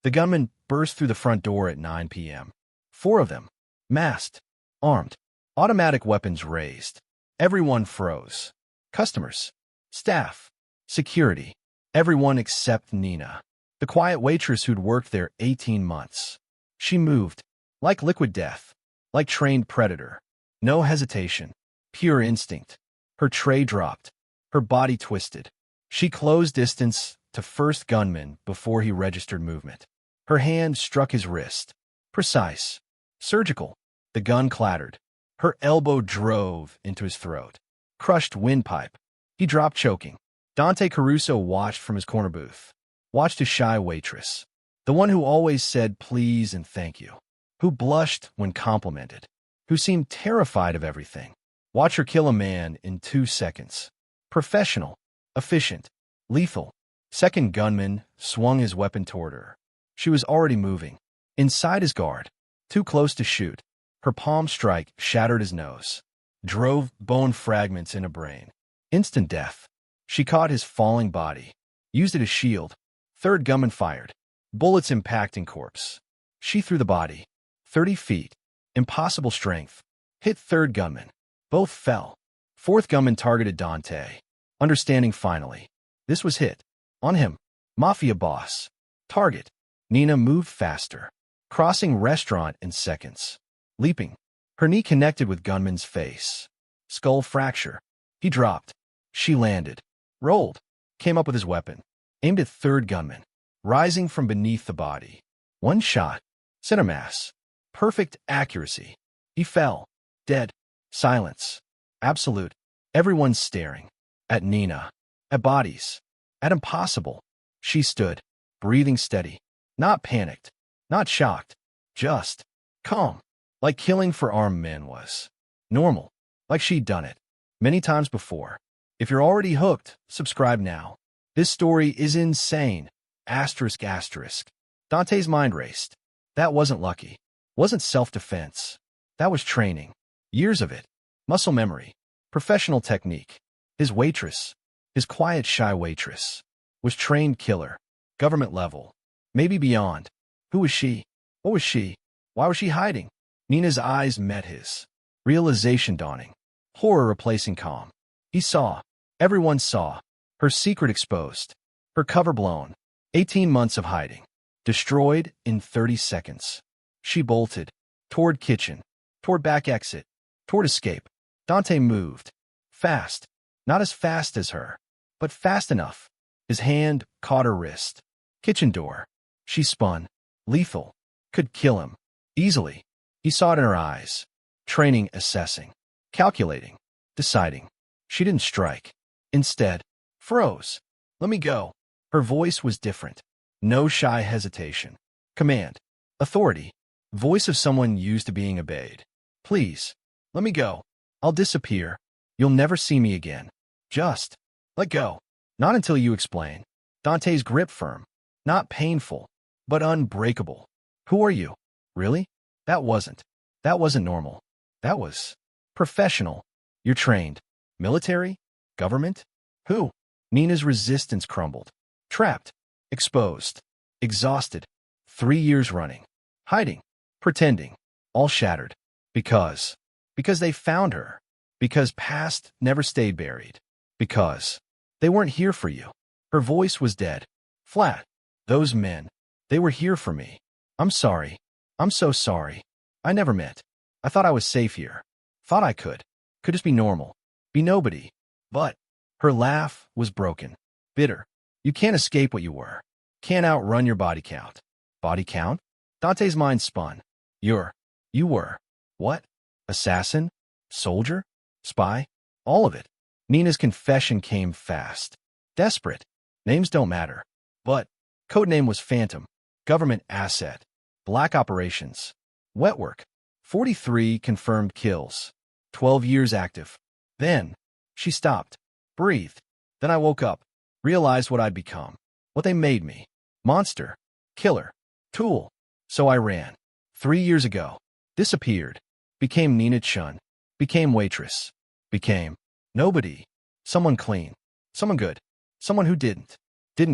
The gunman burst through the front door at 9 p.m. 4 of them, masked, armed, automatic weapons raised. Everyone froze. Customers, staff, security, everyone except Nina, the quiet waitress who'd worked there 18 months. She moved, like liquid death, like trained predator. No hesitation, pure instinct. Her tray dropped, her body twisted. She closed distance to first gunman before he registered movement. Her hand struck his wrist. Precise, surgical. The gun clattered. Her elbow drove into his throat. Crushed windpipe. He dropped choking. Dante Caruso watched from his corner booth. Watched a shy waitress. The one who always said please and thank you. Who blushed when complimented. Who seemed terrified of everything. Watch her kill a man in 2 seconds. Professional. Efficient. Lethal. Second gunman swung his weapon toward her. She was already moving. Inside his guard. Too close to shoot. Her palm strike shattered his nose. Drove bone fragments into brain. Instant death. She caught his falling body. Used it as shield. Third gunman fired. Bullets impacting corpse. She threw the body. 30 feet. Impossible strength. Hit third gunman. Both fell. Fourth gunman targeted Dante. Understanding finally. This was hit. On him. Mafia boss. Target. Nina moved faster. Crossing restaurant in seconds. Leaping. Her knee connected with gunman's face. Skull fracture. He dropped. She landed. Rolled. Came up with his weapon. Aimed at third gunman. Rising from beneath the body. One shot. Center mass. Perfect accuracy. He fell. Dead. Silence. Absolute. Everyone's staring. At Nina. At bodies. At impossible. She stood. Breathing steady. Not panicked. Not shocked. Just. Calm. Like killing for armed men was. Normal. Like she'd done it. Many times before. If you're already hooked, subscribe now. This story is insane. Asterisk asterisk. Dante's mind raced. That wasn't lucky. Wasn't self-defense. That was training. Years of it. Muscle memory. Professional technique. His waitress. His quiet, shy waitress. Was trained killer. Government level. Maybe beyond. Who was she? What was she? Why was she hiding? Nina's eyes met his. Realization dawning. Horror replacing calm. He saw. Everyone saw. Her secret exposed. Her cover blown. 18 months of hiding. Destroyed in 30 seconds. She bolted. Toward kitchen. Toward back exit. Toward escape. Dante moved. Fast. Not as fast as her. But fast enough. His hand caught her wrist. Kitchen door. She spun. Lethal. Could kill him. Easily. He saw it in her eyes. Training, assessing. Calculating. Deciding. She didn't strike. Instead. Froze. Let me go. Her voice was different. No shy hesitation. Command. Authority. Voice of someone used to being obeyed. Please. Let me go. I'll disappear. You'll never see me again. Just. Let go. Not until you explain. Dante's grip firm. Not painful. But unbreakable. Who are you? Really? That wasn't normal. That was professional. You're trained. Military? Government? Who? Nina's resistance crumbled. Trapped. Exposed. Exhausted. 3 years running. Hiding. Pretending. All shattered. Because they found her. Because past never stayed buried. Because they weren't here for you. Her voice was dead. Flat. Those men. They were here for me. I'm sorry. I'm so sorry. I never meant. I thought I was safe here. Thought I could just be normal. Be nobody. But her laugh was broken. Bitter. You can't escape what you were. Can't outrun your body count. Body count? Dante's mind spun. You were. What? Assassin? Soldier? Spy? All of it. Nina's confession came fast. Desperate. Names don't matter. But codename was Phantom. Government asset. Black operations. Wet work. 43 confirmed kills. 12 years active. Then, she stopped. Breathed. Then I woke up. Realized what I'd become. What they made me. Monster. Killer. Tool. So I ran. 3 years ago. Disappeared. Became Nina Chun. Became waitress. Became nobody. Someone clean. Someone good. Someone who didn't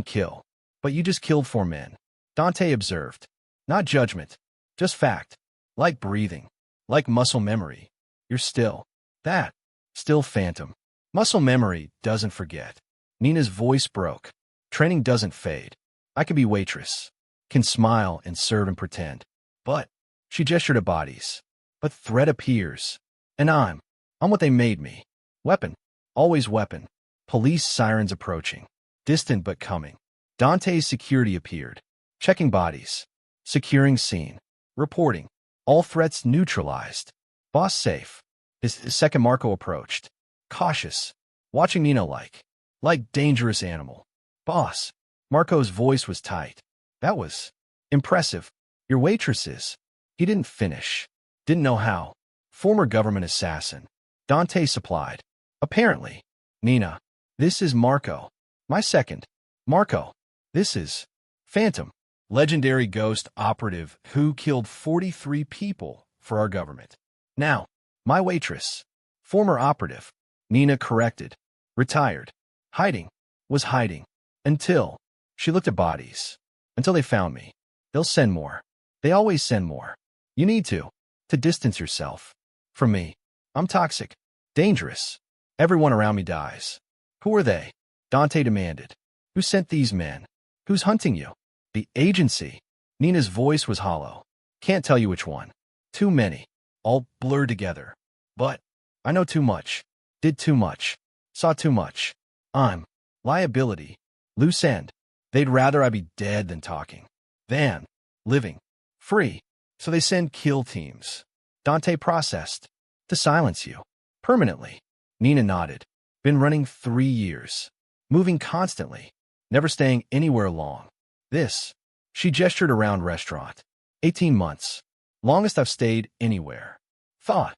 kill. But you just killed 4 men. Dante observed. Not judgment, just fact. Like breathing, like muscle memory. You're still that. Still phantom. Muscle memory doesn't forget. Nina's voice broke. Training doesn't fade. I could be waitress. Can smile and serve and pretend. But, she gestured at bodies. But threat appears. And I'm what they made me. Weapon. Always weapon. Police sirens approaching. Distant but coming. Dante's security appeared. Checking bodies. Securing scene. Reporting. All threats neutralized. Boss safe. His second Marco approached. Cautious. Watching Nina like dangerous animal. Boss. Marco's voice was tight. That was impressive. Your waitress is. He didn't finish. Didn't know how. Former government assassin. Dante supplied. Apparently. Nina. This is Marco. My second. Marco. This is Phantom. Legendary ghost operative who killed 43 people for our government. Now, my waitress. Former operative. Nina corrected. Retired. Hiding. Was hiding. Until. She looked at bodies. Until they found me. They'll send more. They always send more. You need to distance yourself. From me. I'm toxic. Dangerous. Everyone around me dies. Who are they? Dante demanded. Who sent these men? Who's hunting you? The agency. Nina's voice was hollow. Can't tell you which one. Too many. All blurred together. But I know too much. Did too much. Saw too much. I'm liability. Loose end. They'd rather I be dead than talking. Than living. Free. So they send kill teams. Dante processed. To silence you. Permanently. Nina nodded. Been running 3 years. Moving constantly. Never staying anywhere long. This. She gestured around restaurant. 18 months. Longest I've stayed anywhere. Thought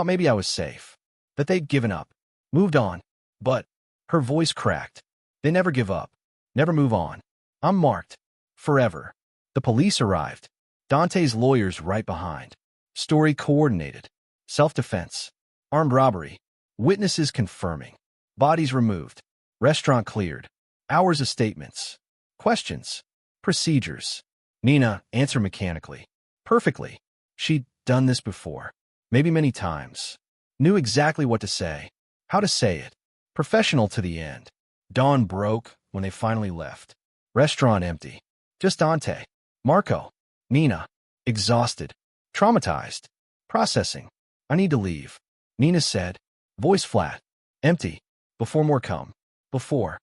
maybe I was safe. That they'd given up. Moved on. But her voice cracked. They never give up. Never move on. I'm marked. Forever. The police arrived. Dante's lawyers right behind. Story coordinated. Self-defense. Armed robbery. Witnesses confirming. Bodies removed. Restaurant cleared. Hours of statements. Questions. Procedures. Nina answered mechanically. Perfectly. She'd done this before. Maybe many times. Knew exactly what to say. How to say it. Professional to the end. Dawn broke when they finally left. Restaurant empty. Just Dante. Marco. Nina. Exhausted. Traumatized. Processing. I need to leave. Nina said. Voice flat. Empty. Before more come. Before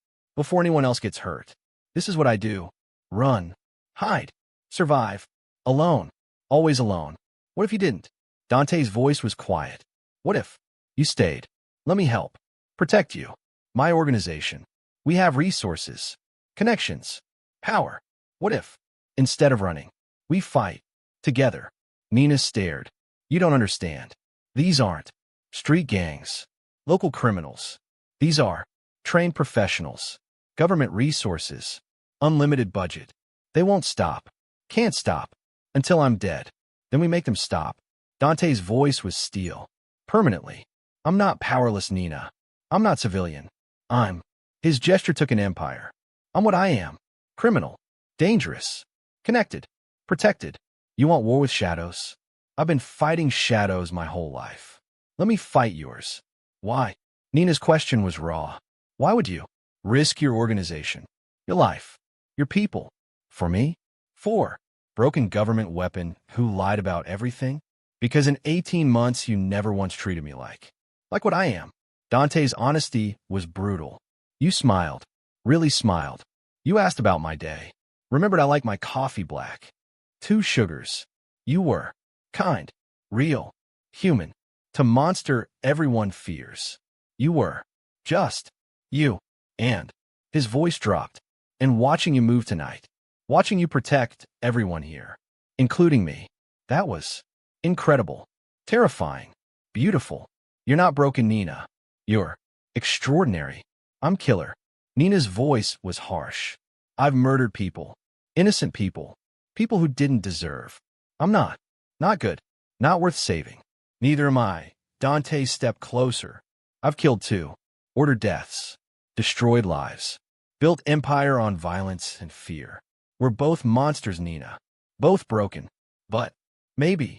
anyone else gets hurt. This is what I do. Run. Hide. Survive. Alone. Always alone. What if you didn't? Dante's voice was quiet. What if you stayed? Let me help. Protect you. My organization. We have resources. Connections. Power. What if, instead of running, we fight together? Nina stared. You don't understand. These aren't street gangs. Local criminals. These are trained professionals. Government resources. Unlimited budget. They won't stop. Can't stop. Until I'm dead. Then we make them stop. Dante's voice was steel. Permanently. I'm not powerless, Nina. I'm not civilian. I'm. His gesture took an empire. I'm what I am. Criminal. Dangerous. Connected. Protected. You want war with shadows? I've been fighting shadows my whole life. Let me fight yours. Why? Nina's question was raw. Why would you risk your organization, your life, your people? For me? For broken government weapon who lied about everything? Because in 18 months you never once treated me like what I am. Dante's honesty was brutal. You smiled. Really smiled. You asked about my day. Remembered I like my coffee black. 2 sugars. You were kind, real, human. To monster everyone fears. You were just you. And his voice dropped. And watching you move tonight. Watching you protect everyone here. Including me. That was incredible. Terrifying. Beautiful. You're not broken, Nina. You're extraordinary. I'm killer. Nina's voice was harsh. I've murdered people. Innocent people. People who didn't deserve. I'm not. Not good. Not worth saving. Neither am I. Dante stepped closer. I've killed 2. Ordered deaths. Destroyed lives. Built empire on violence and fear. We're both monsters, Nina. Both broken. But maybe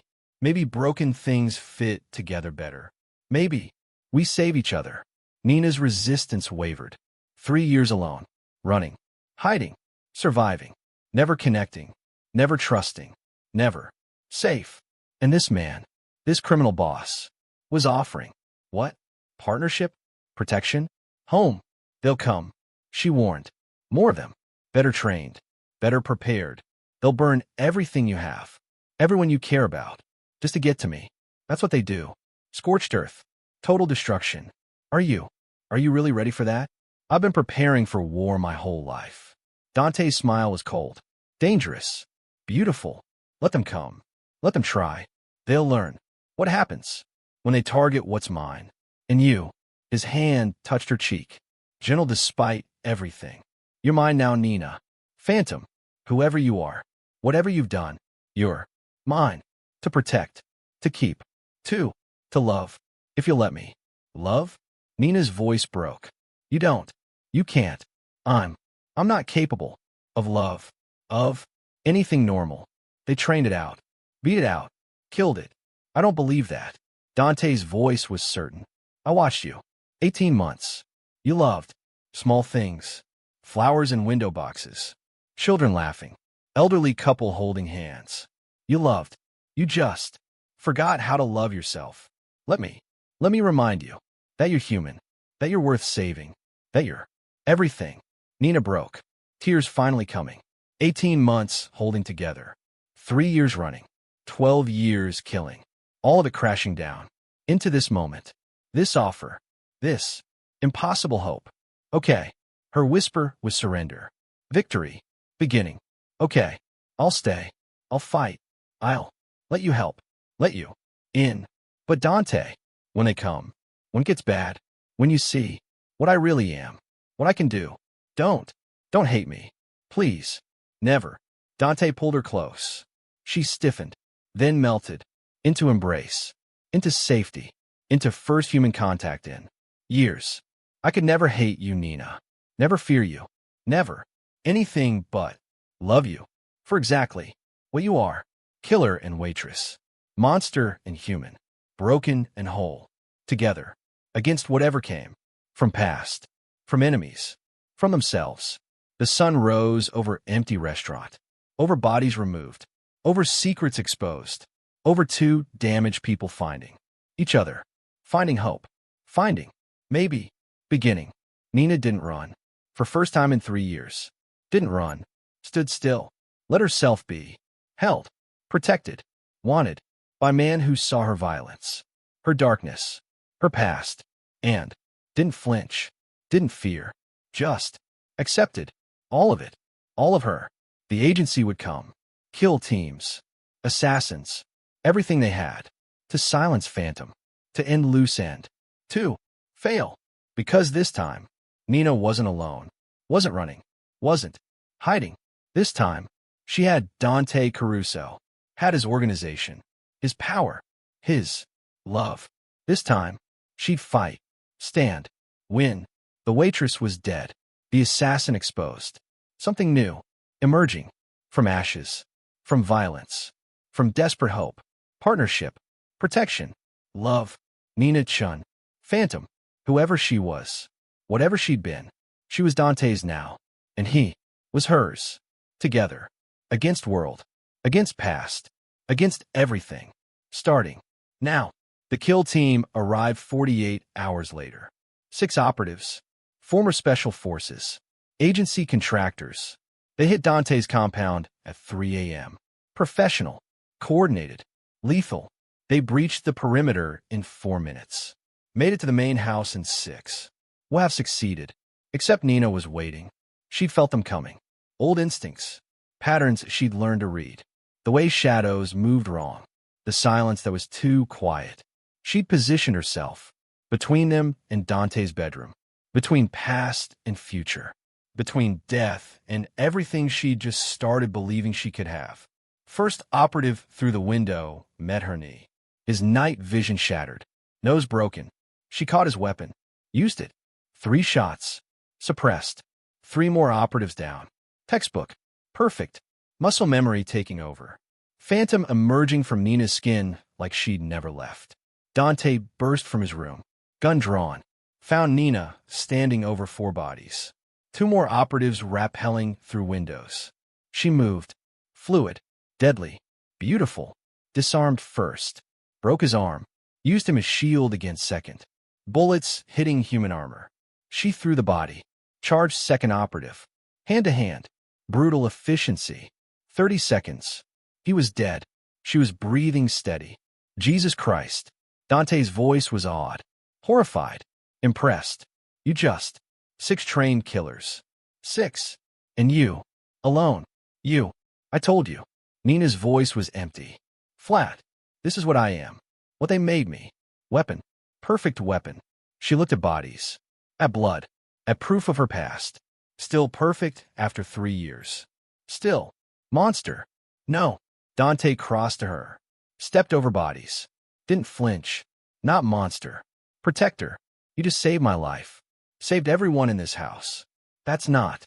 broken things fit together better. Maybe we save each other. Nina's resistance wavered. 3 years alone. Running. Hiding. Surviving. Never connecting. Never trusting. Never safe. And this man, this criminal boss, was offering what? Partnership? Protection? Home. They'll come, she warned. More of them. Better trained. Better prepared. They'll burn everything you have. Everyone you care about. Just to get to me. That's what they do. Scorched earth. Total destruction. Are you really ready for that? I've been preparing for war my whole life. Dante's smile was cold. Dangerous. Beautiful. Let them come. Let them try. They'll learn. What happens when they target what's mine? And you. His hand touched her cheek. Gentle despite everything. You're mine now, Nina. Phantom. Whoever you are. Whatever you've done. You're mine. To protect. To keep. To love. If you'll let me. Love? Nina's voice broke. You don't. You can't. I'm not capable of love. Of anything normal. They trained it out. Beat it out. Killed it. I don't believe that. Dante's voice was certain. I watched you. 18 months. You loved. Small things. Flowers in window boxes. Children laughing. Elderly couple holding hands. You loved. You just forgot how to love yourself. Let me remind you that you're human. That you're worth saving. That you're everything. Nina broke. Tears finally coming. 18 months holding together. 3 years running. 12 years killing. All of it crashing down. Into this moment. This offer. This impossible hope. Okay. Her whisper was surrender. Victory. Beginning. Okay. I'll stay. I'll fight. I'll let you help. Let you in. But Dante, when they come, when it gets bad, when you see what I really am, what I can do, don't hate me. Please. Never. Dante pulled her close. She stiffened, then melted, into embrace, into safety, into first human contact in years. I could never hate you, Nina. Never fear you. Never. Anything but love you. For exactly what you are. Killer and waitress. Monster and human. Broken and whole. Together. Against whatever came. From past. From enemies. From themselves. The sun rose over empty restaurant. Over bodies removed. Over secrets exposed. Over two damaged people finding each other. Finding hope. Finding. Maybe. Beginning. Nina didn't run. For first time in 3 years. Didn't run. Stood still. Let herself be. Held. Protected. Wanted. By man who saw her violence. Her darkness. Her past. And didn't flinch. Didn't fear. Just accepted. All of it. All of her. The agency would come. Kill teams. Assassins. Everything they had. To silence Phantom. To end loose end. To fail. Because this time, Nina wasn't alone. Wasn't running. Wasn't hiding. This time, she had Dante Caruso. Had his organization. His power. His love. This time, she'd fight. Stand. Win. The waitress was dead. The assassin exposed. Something new. Emerging. From ashes. From violence. From desperate hope. Partnership. Protection. Love. Nina Chun. Phantom. Whoever she was. Whatever she'd been. She was Dante's now. And he was hers. Together. Against world. Against past. Against everything. Starting. Now. The kill team arrived 48 hours later. 6 operatives. Former special forces. Agency contractors. They hit Dante's compound at 3 a.m. Professional. Coordinated. Lethal. They breached the perimeter in 4 minutes. Made it to the main house in 6. Would have succeeded. Except Nina was waiting. She'd felt them coming. Old instincts. Patterns she'd learned to read. The way shadows moved wrong. The silence that was too quiet. She'd positioned herself. Between them and Dante's bedroom. Between past and future. Between death and everything she'd just started believing she could have. First operative through the window met her knee. His night vision shattered. Nose broken. She caught his weapon. Used it. 3 shots. Suppressed. 3 more operatives down. Textbook. Perfect. Muscle memory taking over. Phantom emerging from Nina's skin like she'd never left. Dante burst from his room, gun drawn, found Nina standing over 4 bodies. 2 more operatives rappelling through windows. She moved. Fluid. Deadly. Beautiful. Disarmed first. Broke his arm. Used him as shield against second. Bullets hitting human armor. She threw the body. Charged second operative. Hand to hand. Brutal efficiency. 30 seconds. He was dead. She was breathing steady. Jesus Christ. Dante's voice was awed. Horrified. Impressed. You just. 6 trained killers. 6. And you. Alone. You. I told you. Nina's voice was empty. Flat. This is what I am. What they made me. Weapon. Perfect weapon. She looked at bodies. At blood. At proof of her past. Still perfect after 3 years. Still. Monster. No. Dante crossed to her. Stepped over bodies. Didn't flinch. Not monster. Protector. You just saved my life. Saved everyone in this house. That's not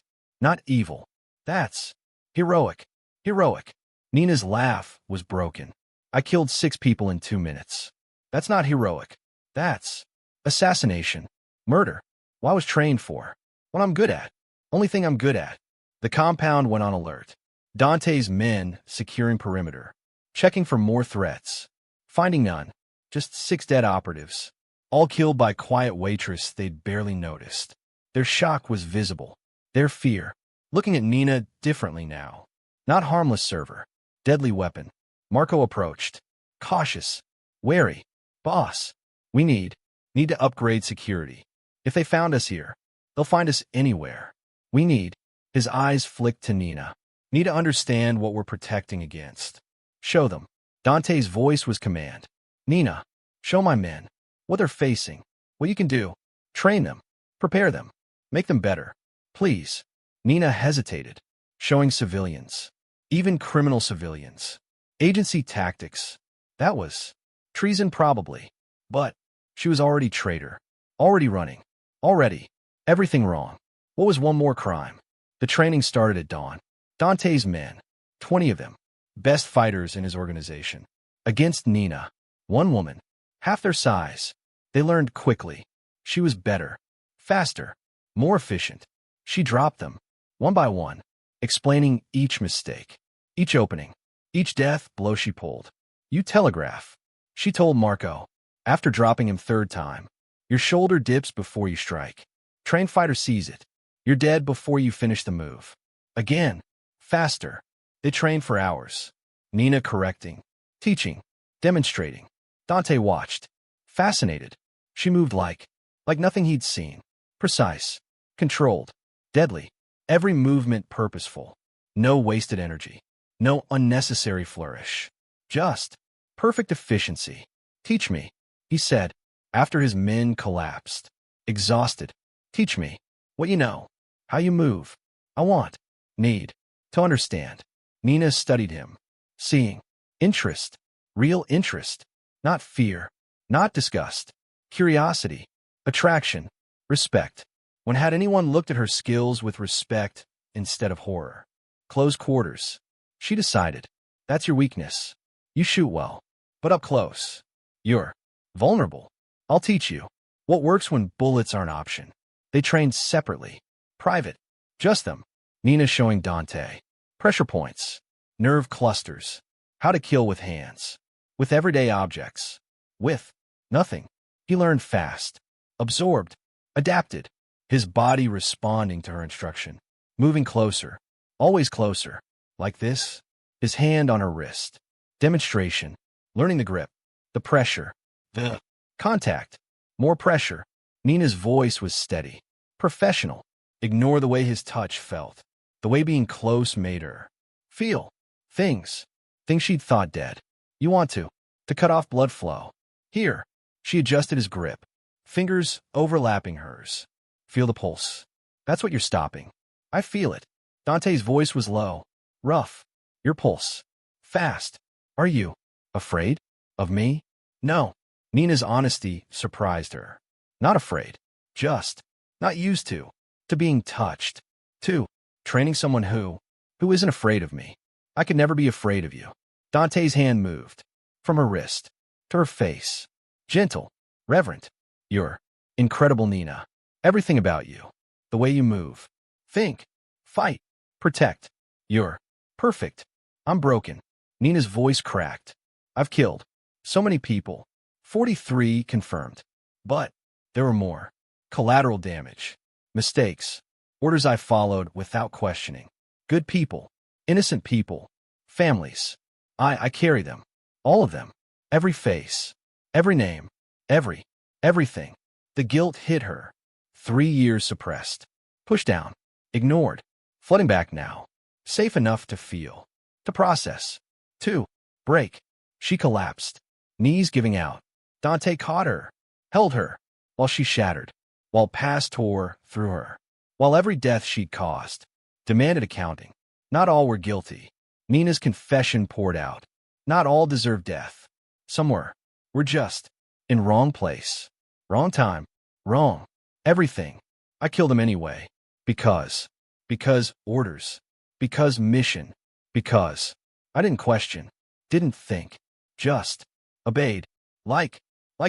evil. That's heroic. Heroic. Nina's laugh was broken. I killed 6 people in 2 minutes. That's not heroic. That's assassination. Murder. What I was trained for. What I'm good at. Only thing I'm good at. The compound went on alert. Dante's men securing perimeter. Checking for more threats. Finding none. Just 6 dead operatives. All killed by quiet waitress they'd barely noticed. Their shock was visible. Their fear. Looking at Nina differently now. Not harmless server. Deadly weapon. Marco approached. Cautious. Wary. Boss. We need to upgrade security. If they found us here, they'll find us anywhere. We need. His eyes flicked to Nina. Need to understand what we're protecting against. Show them. Dante's voice was command. Nina. Show my men. What they're facing. What you can do. Train them. Prepare them. Make them better. Please. Nina hesitated. Showing civilians. Even criminal civilians. Agency tactics. That was treason probably. But she was already traitor. Already running. Already. Everything wrong. What was one more crime? The training started at dawn. Dante's men. 20 of them. Best fighters in his organization. Against Nina. One woman. Half their size. They learned quickly. She was better. Faster. More efficient. She dropped them. One by one. Explaining each mistake. Each opening. Each death blow she pulled. You telegraph. She told Marco. After dropping him 3rd time. Your shoulder dips before you strike. Trained fighter sees it. You're dead before you finish the move. Again. Faster. They trained for hours. Nina correcting. Teaching. Demonstrating. Dante watched. Fascinated. She moved like nothing he'd seen. Precise. Controlled. Deadly. Every movement purposeful. No wasted energy. No unnecessary flourish. Just perfect efficiency. Teach me, he said, after his men collapsed. Exhausted. Teach me. What you know. How you move. I want. Need. To understand. Nina studied him. Seeing. Interest. Real interest. Not fear. Not disgust. Curiosity. Attraction. Respect. When had anyone looked at her skills with respect instead of horror? Close quarters. She decided. That's your weakness. You shoot well. But up close. You're vulnerable. I'll teach you. What works when bullets are an option. They trained separately. Private. Just them. Nina showing Dante. Pressure points. Nerve clusters. How to kill with hands. With everyday objects. With nothing. He learned fast. Absorbed. Adapted. His body responding to her instruction. Moving closer. Always closer. Like this. His hand on her wrist. Demonstration. Learning the grip. The pressure. The contact. More pressure. Nina's voice was steady. Professional. Ignore the way his touch felt. The way being close made her feel things. Things she'd thought dead. You want to cut off blood flow. Here. She adjusted his grip. Fingers overlapping hers. Feel the pulse. That's what you're stopping. I feel it. Dante's voice was low. Rough. Your pulse. Fast. Are you afraid of me? No. Nina's honesty surprised her. Not afraid. Just not used to being touched. 2. Training someone who Who isn't afraid of me? I could never be afraid of you. Dante's hand moved. From her wrist. To her face. Gentle. Reverent. You're incredible, Nina. Everything about you. The way you move. Think. Fight. Protect. You're perfect. I'm broken. Nina's voice cracked. I've killed so many people. 43 confirmed. But there were more. Collateral damage. Mistakes. Orders I followed without questioning. Good people. Innocent people. Families. I carry them. All of them. Every face. Every name. Everything. The guilt hit her. 3 years suppressed. Pushed down. Ignored. Flooding back now. Safe enough to feel. To process. To break. She collapsed. Knees giving out. Dante caught her. Held her. While she shattered. While past tore through her. While every death she'd caused. Demanded accounting. Not all were guilty. Nina's confession poured out. Not all deserved death. Some were. Were just. In wrong place. Wrong time. Wrong. Everything. I killed them anyway. Because. Because orders. Because mission. Because. I didn't question. Didn't think. Just. Obeyed. Like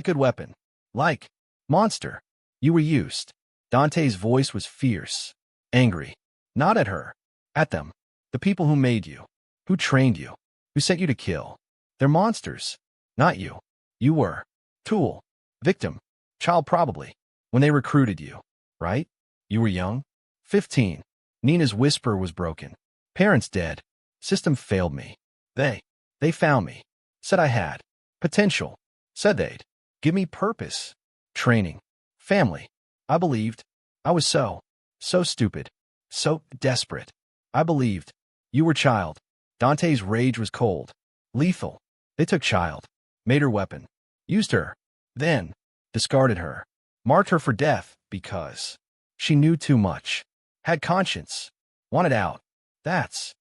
good weapon. Like. Monster. You were used. Dante's voice was fierce. Angry. Not at her. At them. The people who made you. Who trained you. Who sent you to kill. They're monsters. Not you. You were. Tool. Victim. Child probably. When they recruited you. Right? You were young? 15. Nina's whisper was broken. Parents dead. System failed me. They found me. Said I had. Potential. Said they'd. Give me purpose. Training. Family. I believed. I was so stupid. So desperate. I believed. You were child. Dante's rage was cold. Lethal. They took child. Made her weapon. Used her. Then. Discarded her. Marked her for death because. She knew too much. Had conscience. Wanted out. That's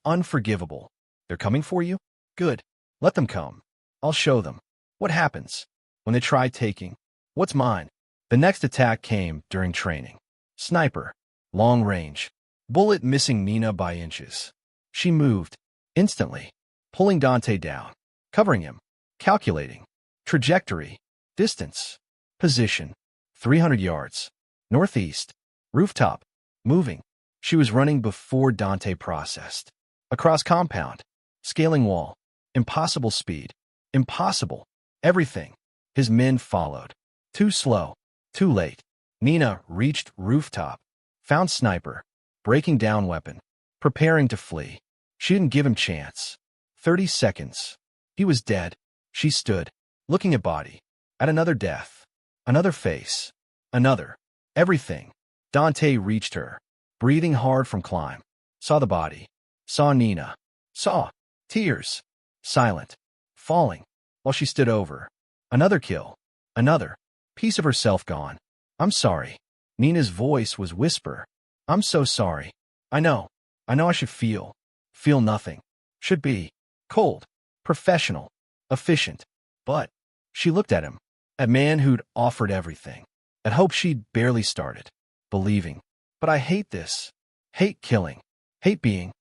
unforgivable. They're coming for you? Good. Let them come. I'll show them. What happens when they try taking what's mine? The next attack came during training. Sniper. Long range. Bullet missing Nina by inches. She moved. Instantly. Pulling Dante down. Covering him. Calculating. Trajectory. Distance. Position. 300 yards. Northeast. Rooftop. Moving. She was running before Dante processed. Across compound. Scaling wall. Impossible speed. Impossible. Everything. His men followed. Too slow. Too late. Nina reached rooftop. Found sniper. Breaking down weapon. Preparing to flee. She didn't give him chance. 30 seconds. He was dead. She stood. Looking at body. At another death. Another face. Another. Everything. Dante reached her. Breathing hard from climb. Saw the body. Saw Nina. Saw. Tears. Silent. Falling. While she stood over. Another kill. Another. Piece of herself gone. I'm sorry. Nina's voice was whisper. I'm so sorry. I know. I should feel. Feel nothing. Should be. Cold. Professional. Efficient. But. She looked at him. At man who'd offered everything. At hope she'd barely started. Believing. But I hate this. Hate killing. Hate being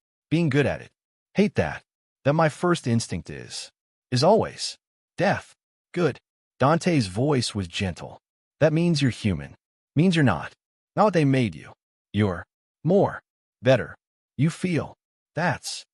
good at it. Hate that my first instinct is always death. Good. Dante's voice was gentle. That means you're human. Means you're not what they made you. You're more. Better. You feel. That's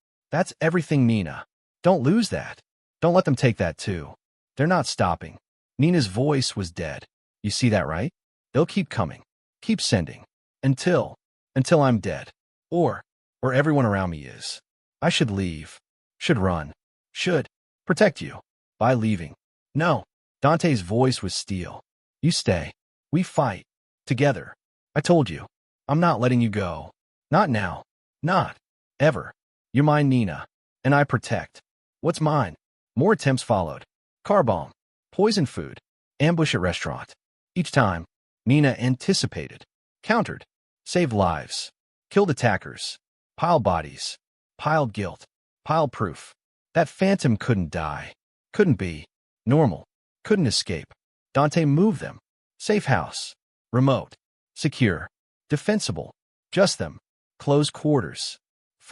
everything, Nina. Don't lose that. Don't let them take that too. They're not stopping. Nina's voice was dead. You see that, right? They'll keep coming. Keep sending. Until I'm dead. Or everyone around me is. I should leave. Should run. Should protect you. By leaving. No. Dante's voice was steel. You stay. We fight. Together. I told you. I'm not letting you go. Not now. Not. Ever. You're mine, Nina. And I protect. What's mine? More attempts followed. Car bomb. Poison food. Ambush at restaurant. Each time, Nina anticipated. Countered. Saved lives. Killed attackers. Piled bodies. Piled guilt. Piled proof. That phantom couldn't die. Couldn't be. Normal. Couldn't escape. Dante moved them. Safe house. Remote. Secure. Defensible. Just them. Close quarters.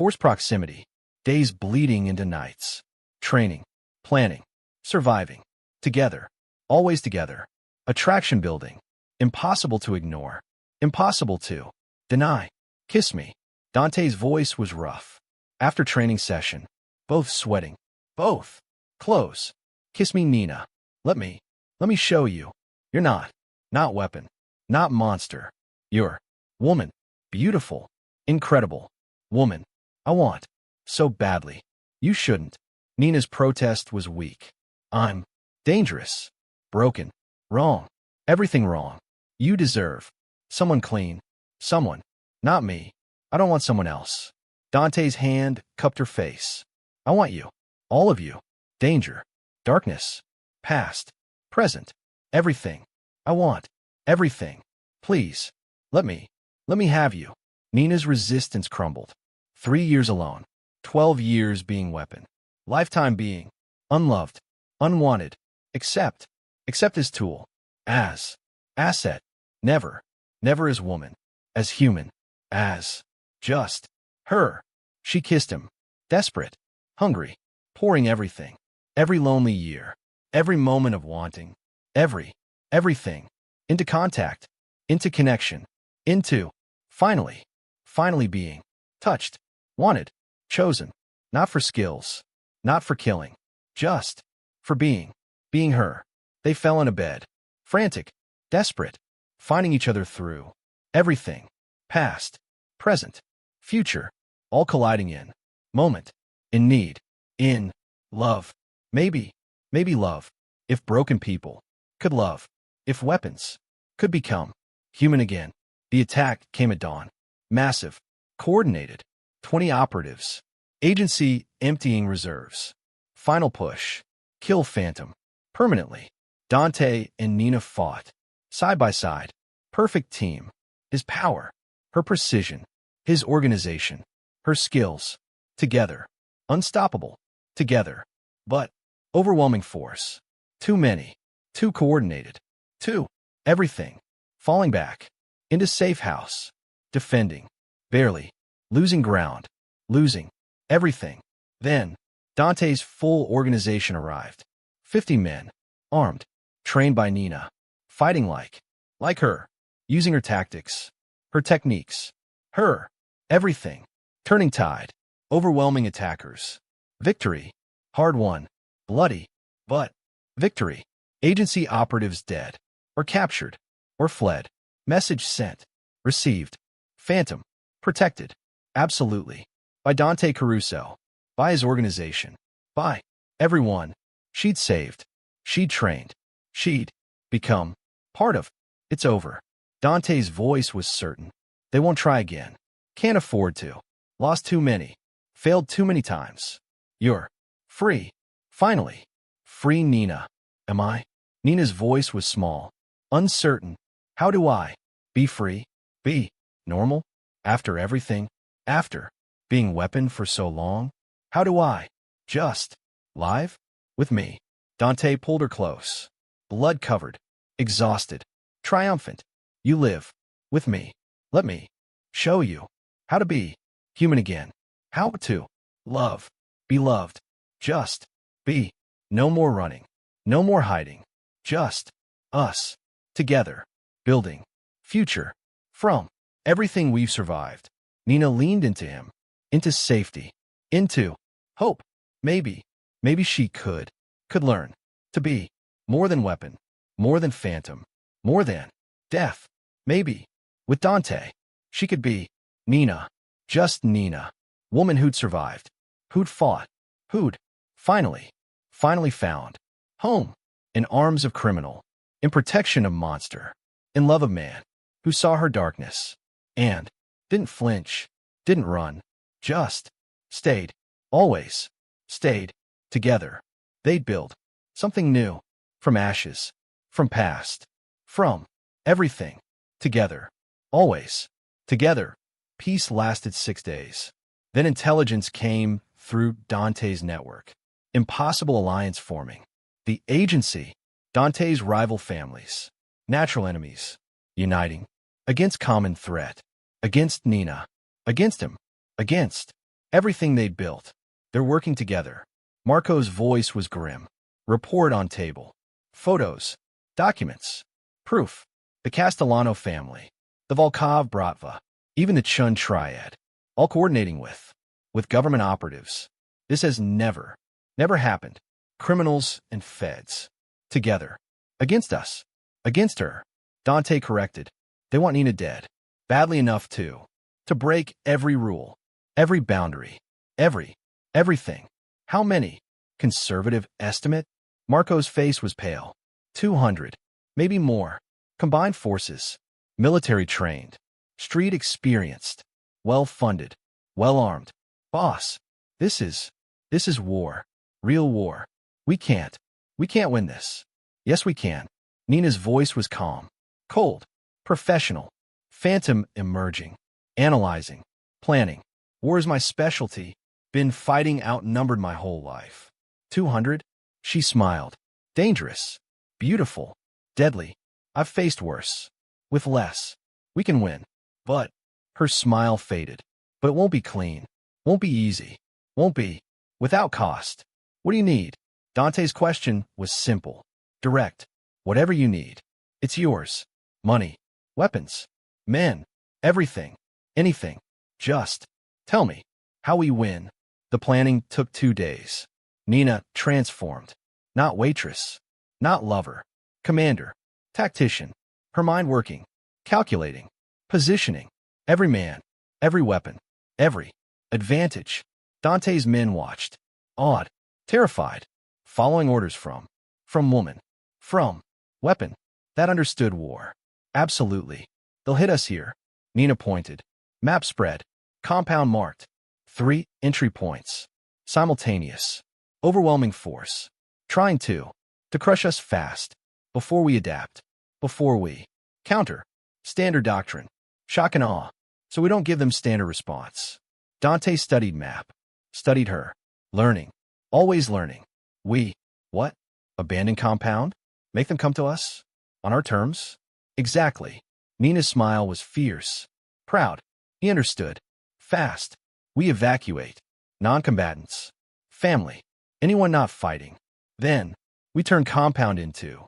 Forced proximity. Days bleeding into nights. Training. Planning. Surviving. Together. Always together. Attraction building. Impossible to ignore. Impossible to deny. Kiss me. Dante's voice was rough. After training session. Both sweating. Both. Close. Kiss me, Nina. Let me show you. You're not weapon. Not monster. You're woman. Beautiful. Incredible. Woman. I want. So badly. You shouldn't. Nina's protest was weak. I'm dangerous. Broken. Wrong. Everything wrong. You deserve someone clean. Someone. Not me. I don't want someone else. Dante's hand cupped her face. I want you. All of you. Danger. Darkness. Past. Present. Everything. I want. Everything. Please. Let me have you. Nina's resistance crumbled. 3 years alone. 12 years being weapon. Lifetime being. Unloved. Unwanted. Except as tool. As. Asset. Never. Never as woman. As human. As. Just. Her. She kissed him. Desperate. Hungry. Pouring everything. Every lonely year. Every moment of wanting. Everything. Into contact. Into connection. Into. Finally being. Touched. Wanted. Chosen. Not for skills. Not for killing. Just. For being. Being her. They fell in a bed. Frantic. Desperate. Finding each other through. Everything. Past. Present. Future. All colliding in. Moment. In need. In. Love. Maybe love. If broken people could love. If weapons could become human again. The attack came at dawn. Massive. Coordinated. 20 operatives. Agency emptying reserves. Final push. Kill Phantom. Permanently. Dante and Nina fought. Side by side. Perfect team. His power. Her precision. His organization. Her skills. Together. Unstoppable. Together. But overwhelming force. Too many. Too coordinated. Too. Everything. Falling back. Into safe house. Defending. Barely. Losing ground. Losing. Everything. Then, Dante's full organization arrived. 50 men. Armed. Trained by Nina. Fighting like her. Using her tactics. Her techniques. Her. Everything. Turning tide. Overwhelming attackers. Victory. Hard won. Bloody. But. Victory. Agency operatives dead. Or captured. Or fled. Message sent. Received. Phantom. Protected. Absolutely. By Dante Caruso. By his organization. By everyone. She'd saved. She'd trained. She'd become part of. It's over. Dante's voice was certain. They won't try again. Can't afford to. Lost too many. Failed too many times. You're free. Finally. Free, Nina. Am I? Nina's voice was small. Uncertain. How do I be free? Be normal? After everything? After being weapon for so long? How do I just live with me? Dante pulled her close. Blood covered. Exhausted. Triumphant. You live with me. Let me show you how to be human again. How to love. Be loved. Just be. No more running. No more hiding. Just us. Together. Building. Future. From everything we've survived. Nina leaned into him. Into safety. Into hope. Maybe she could learn to be more than weapon. More than phantom. More than death. Maybe. With Dante. She could be Nina. Just Nina. Woman who'd survived. Who'd fought. Who'd finally found home. In arms of criminal. In protection of monster. In love of man. Who saw her darkness. And didn't flinch. Didn't run. Just stayed. Always stayed. Together. They'd build something new. From ashes. From past. From everything. Together. Always. Together. Peace lasted 6 days. Then intelligence came through Dante's network. Impossible alliance forming. The agency. Dante's rival families. Natural enemies. Uniting. Against common threat. Against Nina. Against him. Against Everything they'd built. They're working together. Marco's voice was grim. Report on table. Photos. Documents. Proof. The Castellano family. The Volkov Bratva. Even the Chun triad. All coordinating with government operatives. This has never happened. Criminals and feds. Together. Against us. Against her. Dante corrected. They want Nina dead. Badly enough, too. To break every rule. Every boundary. Everything. How many? Conservative estimate? Marco's face was pale. 200. Maybe more. Combined forces. Military trained. Street experienced. Well-funded. Well-armed. Boss. This is war. Real war. We can't win this. Yes, we can. Nina's voice was calm. Cold. Professional. Phantom emerging. Analyzing. Planning. War is my specialty. Been fighting outnumbered my whole life. 200? She smiled. Dangerous. Beautiful. Deadly. I've faced worse. With less. We can win. But. Her smile faded. But it won't be clean. Won't be easy. Won't be. Without cost. What do you need? Dante's question was simple. Direct. Whatever you need. It's yours. Money. Weapons. Men. Everything. Anything. Just. Tell me. How we win. The planning took 2 days. Nina transformed. Not waitress. Not lover. Commander. Tactician. Her mind working. Calculating. Positioning. Every man. Every weapon. Every advantage. Dante's men watched. Awed. Terrified. Following orders from woman. From weapon. That understood war. Absolutely. They'll hit us here. Nina pointed. Map spread. Compound marked. 3 entry points. Simultaneous. Overwhelming force. Trying to crush us fast. Before we adapt. Before we counter. Standard doctrine. Shock and awe. So we don't give them standard response. Dante studied map. Studied her. Learning. Always learning. We. What? Abandon compound? Make them come to us? On our terms? Exactly. Nina's smile was fierce. Proud. He understood. Fast. We evacuate. Non-combatants. Family. Anyone not fighting. Then, we turn compound into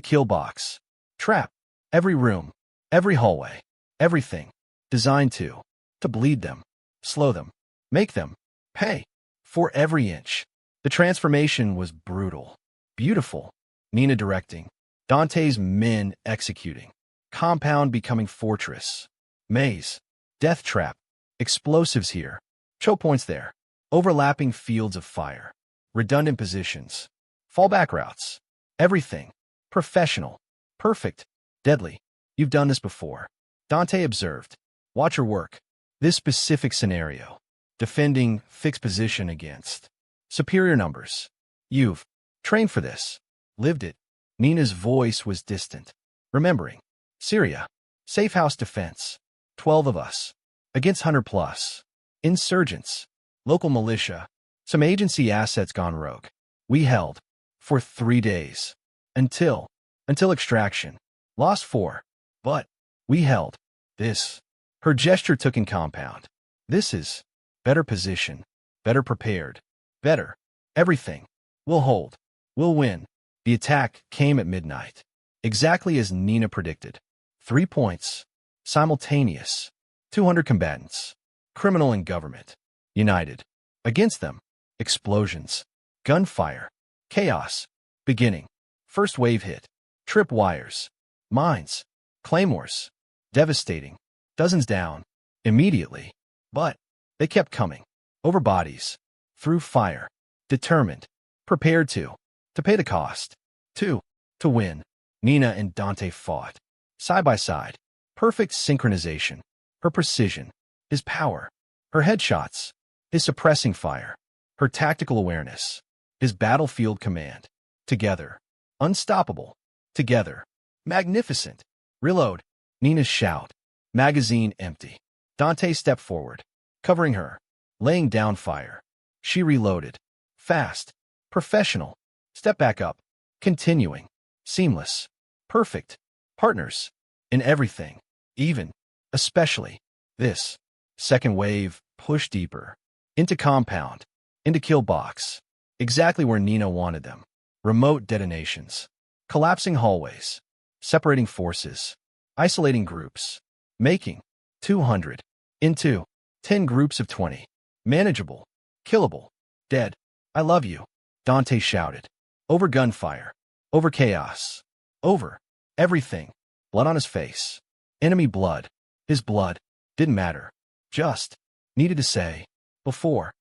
kill box. Trap. Every room. Every hallway. Everything. Designed to bleed them. Slow them. Make them pay. For every inch. The transformation was brutal. Beautiful. Nina directing. Dante's men executing. Compound becoming fortress. Maze. Death trap. Explosives here. Choke points there. Overlapping fields of fire. Redundant positions. Fallback routes. Everything. Professional. Perfect. Deadly. You've done this before. Dante observed. Watch her work. This specific scenario. Defending fixed position against superior numbers. You've trained for this. Lived it. Nina's voice was distant. Remembering. Syria. Safe house defense. 12 of us. Against 100 plus. Insurgents. Local militia. Some agency assets gone rogue. We held. For 3 days. Until extraction. Lost 4. But. We held. This. Her gesture took in compound. This is. Better position. Better prepared. Better. Everything. We'll hold. We'll win. The attack came at midnight. Exactly as Nina predicted. 3 points. Simultaneous. 200 combatants. Criminal and government. United. Against them. Explosions. Gunfire. Chaos. Beginning. First wave hit. Trip wires. Mines. Claymores. Devastating. Dozens down. Immediately. But. They kept coming. Over bodies. Through fire. Determined. Prepared to pay the cost. To win. Nina and Dante fought. Side by side. Perfect synchronization. Her precision. His power. Her headshots. His suppressing fire. Her tactical awareness. His battlefield command. Together. Unstoppable. Together. Magnificent. Reload. Nina's shout. Magazine empty. Dante stepped forward. Covering her. Laying down fire. She reloaded. Fast. Professional. Step back up. Continuing. Seamless. Perfect. Partners. In everything. Even. Especially. This. Second wave. Push deeper. Into compound. Into kill box. Exactly where Nina wanted them. Remote detonations. Collapsing hallways. Separating forces. Isolating groups. Making 200 into 10 groups of 20. Manageable. Killable. Dead. I love you, Dante shouted. Over gunfire. Over chaos. Over everything. Blood on his face. Enemy blood. His blood. Didn't matter. Just needed to say. Before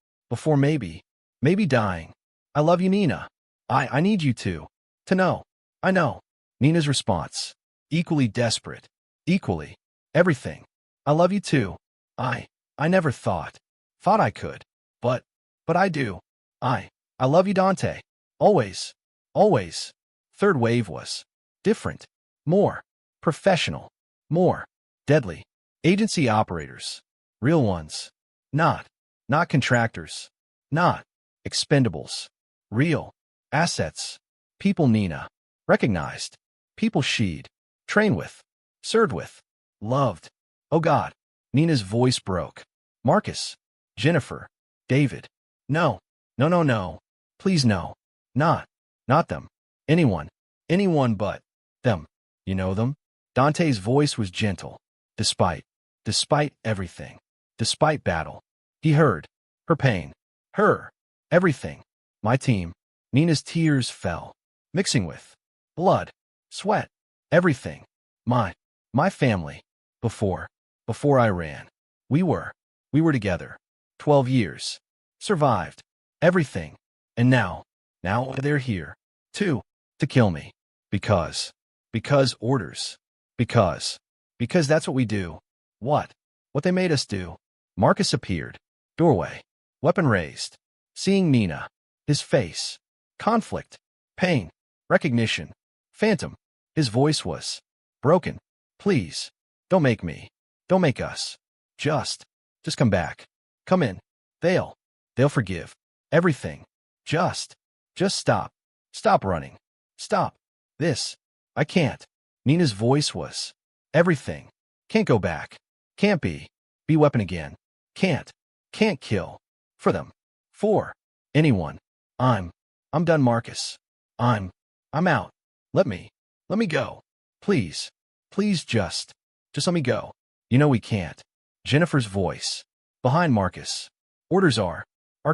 maybe dying. I love you, Nina. I need you to know. I know. Nina's response. Equally desperate. Equally. Everything. I love you too. I never thought I could. But I do. I love you, Dante. Always. Always. Third wave was different. More professional. More deadly. Agency operators. Real ones. Not contractors. Not expendables. Real assets. People Nina recognized. People she'd trained with. Served with. Loved. Oh God. Nina's voice broke. Marcus. Jennifer. David. No. No, no, no. Please no. Not them. Anyone but them. You know them? Dante's voice was gentle. Despite everything. Despite battle. He heard her pain. Her. Everything. My team. Nina's tears fell. Mixing with blood. Sweat. Everything. My family. Before I ran. We were together. 12 years. Survived. Everything. And now they're here. To kill me. Because orders. Because that's what we do. What they made us do. Marcus appeared. Doorway. Weapon raised. Seeing Nina. His face. Conflict. Pain. Recognition. Phantom. His voice was broken. Please. Don't make us. Just come back. Come in. They'll forgive. Everything. Just stop. Stop running. Stop. This. I can't. Nina's voice was everything. Can't go back. Can't be weapon again. Can't kill. For them. For anyone. I'm done, Marcus. I'm out. Let me go. Please just let me go. You know we can't. Jennifer's voice. Behind Marcus. Orders are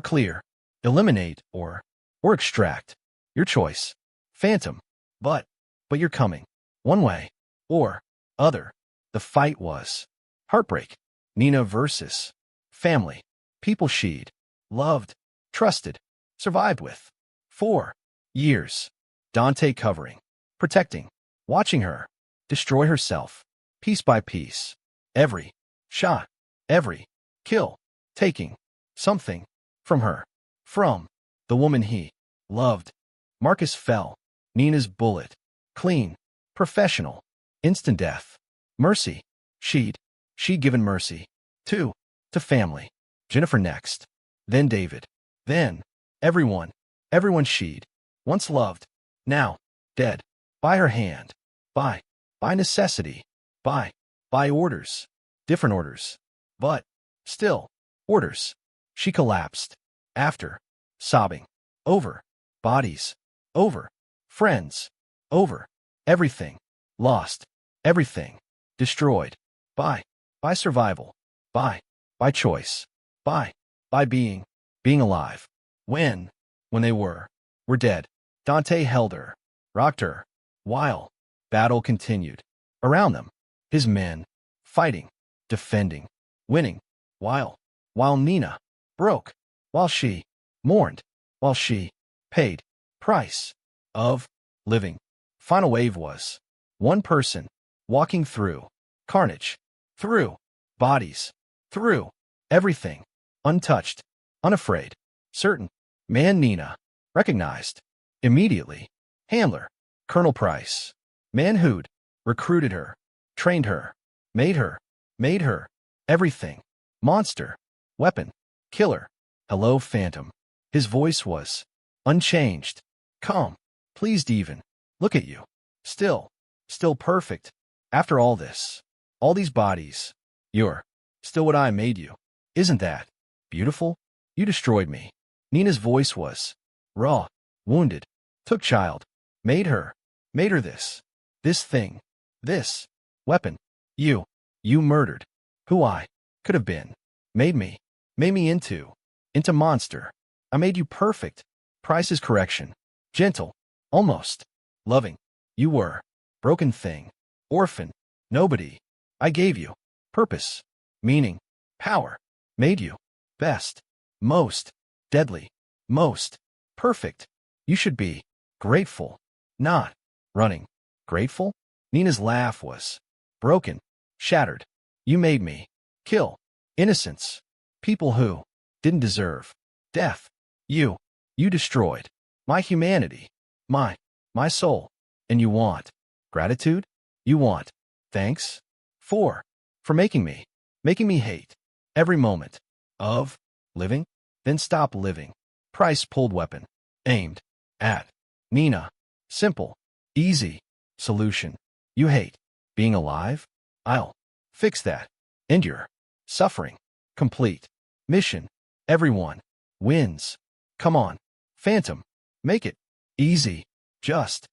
clear. Eliminate or extract. Your choice. Phantom. But you're coming. One way or other. The fight was heartbreak. Nina versus family. People she'd loved, trusted, survived with. 4 years. Dante covering, protecting, watching her destroy herself, piece by piece. Every shot, every kill, taking something from her, from the woman he loved. Marcus fell. Nina's bullet. Clean, professional, instant death. Mercy. She'd given mercy. To family. Jennifer next. Then David. Then everyone she'd once loved. Now dead. By her hand. By necessity. By orders. Different orders. But still orders. She collapsed. After sobbing. Over bodies. Over friends. Over everything. Lost. Everything. Destroyed. By survival. By choice. By being alive. When they were dead. Dante held her, rocked her, while battle continued. Around them, his men, fighting, defending, winning, while Nina broke, while she mourned, while she paid price of living. Final wave was one person walking through carnage, through bodies, through everything, untouched, unafraid, certain. Man Nina recognized immediately. Handler, Colonel Price. Man who'd recruited her, trained her, made her everything. Monster, weapon, killer. Hello, Phantom. His voice was unchanged, calm, pleased even. Look at you. Still perfect. After all this, all these bodies, you're still what I made you. Isn't that beautiful? You destroyed me. Nina's voice was raw, wounded. Took child. Made her this. This thing. This weapon. You murdered who I could have been. Made me into monster. I made you perfect. Price's correction. Gentle. Almost. Loving. You were. Broken thing. Orphan. Nobody. I gave you. Purpose. Meaning. Power. Made you. Best. Most. Deadly. Most. Perfect. You should be. Grateful. Not. Running. Grateful? Nina's laugh was broken. Shattered. You made me. Kill. Innocents. People who didn't deserve death. You destroyed my humanity, my soul. And you want gratitude? You want thanks? For making me hate every moment of living? Then stop living. Price pulled weapon, aimed at Nina. Simple, easy solution. You hate being alive? I'll fix that. End your suffering. Complete mission. Everyone wins. Come on, Phantom. Make it easy. Just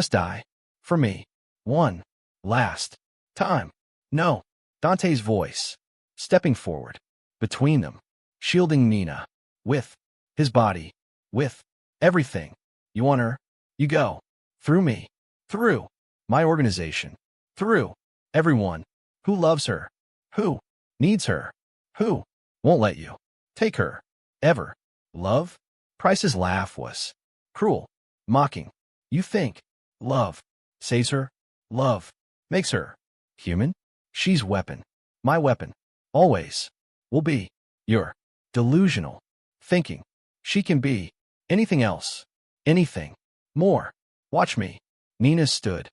die for me. One last time. No. Dante's voice, stepping forward, between them, shielding Nina, with his body, with everything. You want her? You go. Through me. Through my organization. Through everyone who loves her, who needs her, who won't let you take her, ever. Love? Price's laugh was cruel, mocking. You think love saves her? Love makes her human? She's weapon. My weapon. Always. Will be. You're delusional. Thinking. She can be. Anything else. Anything. More. Watch me. Nina stood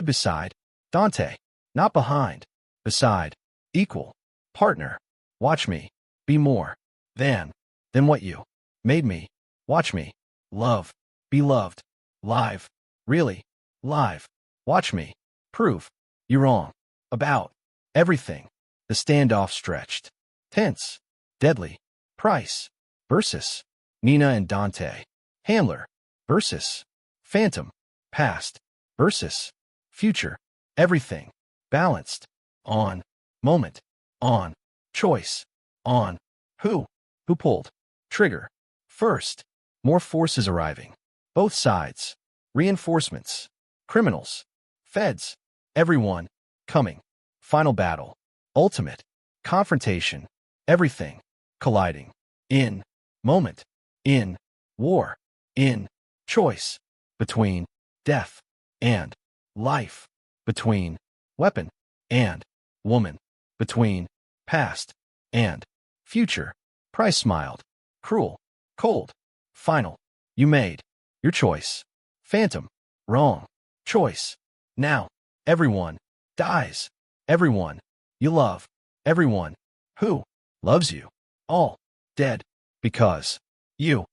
beside Dante. Not behind. Beside. Equal. Partner. Watch me. Be more. Than what you made me. Watch me. Love. Be loved. Live. Really. Live. Watch me. Prove. You're wrong. About everything. The standoff stretched. Tense. Deadly. Price. Versus Nina and Dante. Handler. Versus Phantom. Past. Versus future. Everything. Balanced. On. Moment. On. Choice. On. Who pulled trigger first. More forces arriving. Both sides. Reinforcements. Criminals. Feds. Everyone. Coming. Final battle. Ultimate. Confrontation. Everything. Colliding. In. Moment. In. War. In. Choice. Between. Death. And. Life. Between. Weapon. And. Woman. Between. Past. And. Future. Price smiled. Cruel. Cold. Final. You made your choice. Phantom. Wrong. Choice. Now. Everyone dies. Everyone you love. Everyone who loves you. All dead. Because you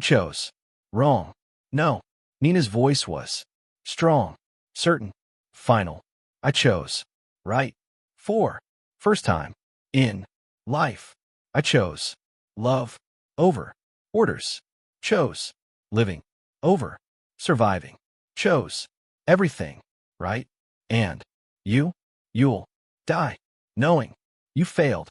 chose wrong. No. Nina's voice was strong. Certain. Final. I chose right. For first time in life. I chose love over orders. Chose living over surviving. Chose everything, right? And you'll die knowing you failed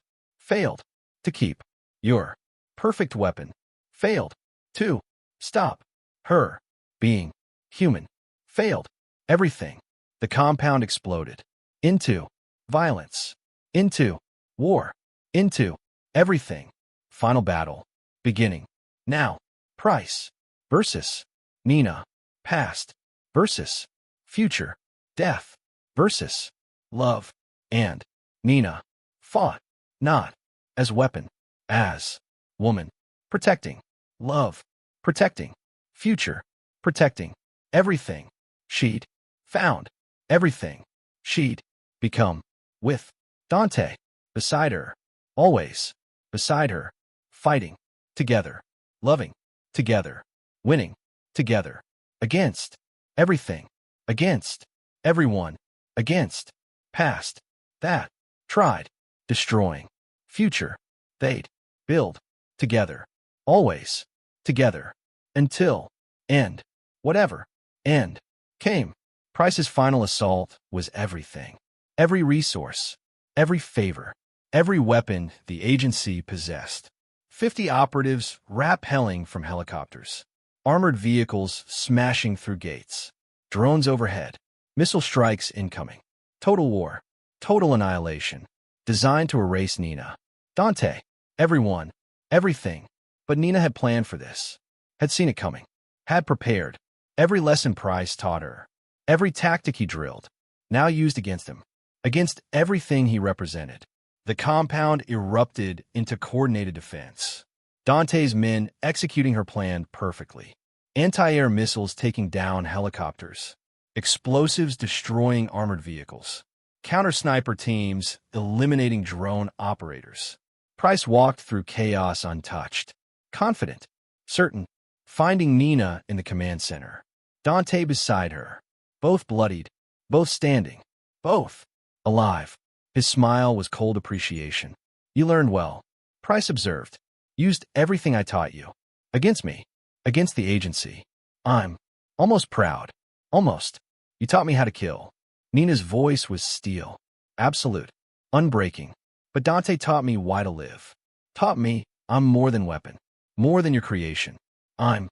to keep your perfect weapon, failed to stop her being human, failed everything. The compound exploded into violence, into war, into everything. Final battle beginning now. Price versus Nina. Past versus future. Death versus love. And Nina fought not as weapon, as woman, protecting love, protecting future, protecting everything she'd found, everything she'd become, with Dante beside her, always beside her, fighting together, loving together, winning together, against everything, against everyone, against past that tried destroying future they'd build together, Always. Together. Until. End. Whatever. End. Came. Price's final assault was everything. Every resource. Every favor. Every weapon the agency possessed. 50 operatives rappelling from helicopters. Armored vehicles smashing through gates. Drones overhead. Missile strikes incoming. Total war. Total annihilation. Designed to erase Nina. Dante. Everyone. Everything. But Nina had planned for this. Had seen it coming. Had prepared. Every lesson Price taught her. Every tactic he drilled. Now used against him. Against everything he represented. The compound erupted into coordinated defense. Dante's men executing her plan perfectly. Anti-air missiles taking down helicopters. Explosives destroying armored vehicles. Counter-sniper teams eliminating drone operators. Price walked through chaos untouched. Confident. Certain. Finding Nina in the command center. Dante beside her. Both bloodied. Both standing. Both alive. His smile was cold appreciation. You learned well. Price observed. Used everything I taught you. Against me. Against the agency. I'm almost proud. Almost. You taught me how to kill. Nina's voice was steel. Absolute. Unbreaking. But Dante taught me why to live. Taught me I'm more than weapon. More than your creation. I'm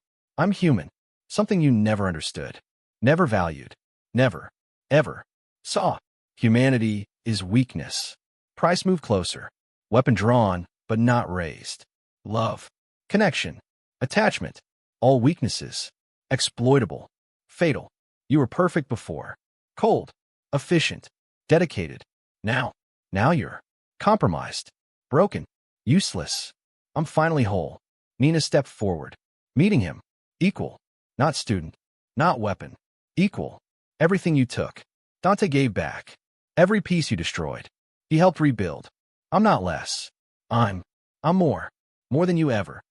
human. Something you never understood. Never valued. Never. Ever. Saw. Humanity is weakness. Price moved closer. Weapon drawn, but not raised. Love. Connection. Attachment. All weaknesses. Exploitable. Fatal. You were perfect before. Cold. Efficient. Dedicated. Now you're compromised. Broken. Useless. I'm finally whole. Nina stepped forward. Meeting him. Equal. Not student. Not weapon. Equal. Everything you took. Dante gave back. Every piece you destroyed. He helped rebuild. I'm not less. I'm more. More than you ever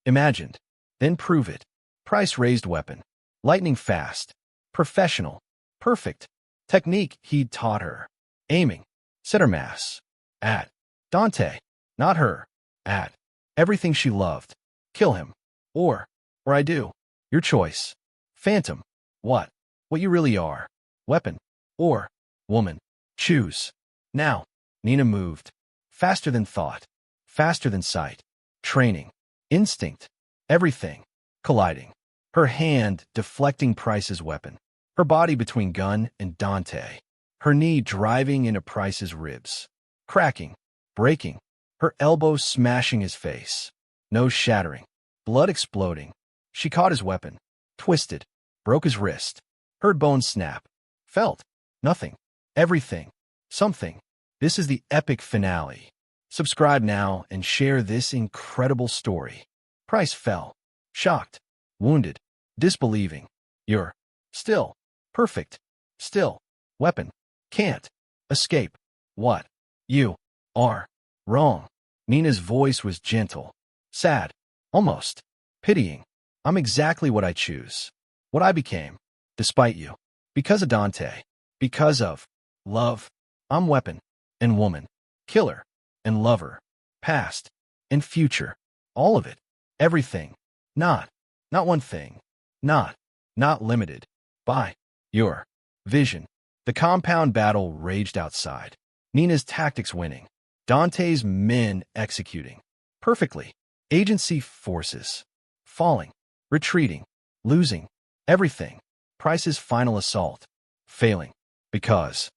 imagined. Then prove it. Price raised weapon. Lightning fast. Professional. Perfect. Technique he'd taught her. Aiming. Set her mass. At. Dante. Not her. At. Everything she loved. Kill him. Or I do. Your choice. Phantom. What you really are. Weapon. Or woman. Choose. Now. Nina moved. Faster than thought. Faster than sight. Training. Instinct. Everything. Colliding. Her hand deflecting Price's weapon. Her body between gun and Dante. Her knee driving into Price's ribs. Cracking. Breaking. Her elbow smashing his face. Nose shattering. Blood exploding. She caught his weapon. Twisted. Broke his wrist. Heard bones snap. Felt. Nothing. Everything. Something. This is the epic finale. Subscribe now and share this incredible story. Price fell. Shocked. Wounded. Disbelieving. You're still perfect. Still. Weapon. Can't escape. What? You are wrong. Nina's voice was gentle. Sad. Almost. Pitying. I'm exactly what I choose. What I became. Despite you. Because of Dante. Because of love. I'm weapon. And woman. Killer. And lover. Past. And future. All of it. Everything. Not one thing. Not limited. By your vision. The compound battle raged outside. Nina's tactics winning. Dante's men executing. Perfectly. Agency forces. Falling. Retreating. Losing. Everything. Price's final assault. Failing. Because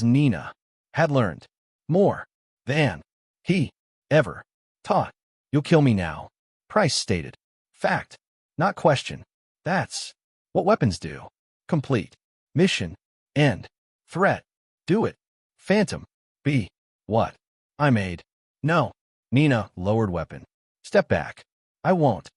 Nina had learned more than he ever taught. You'll kill me now. Price stated. Fact. Not question. That's what weapons do. Complete. Mission. End. Threat. Do it. Phantom. Be. What? I made. No. Nina lowered weapon. Step back. I won't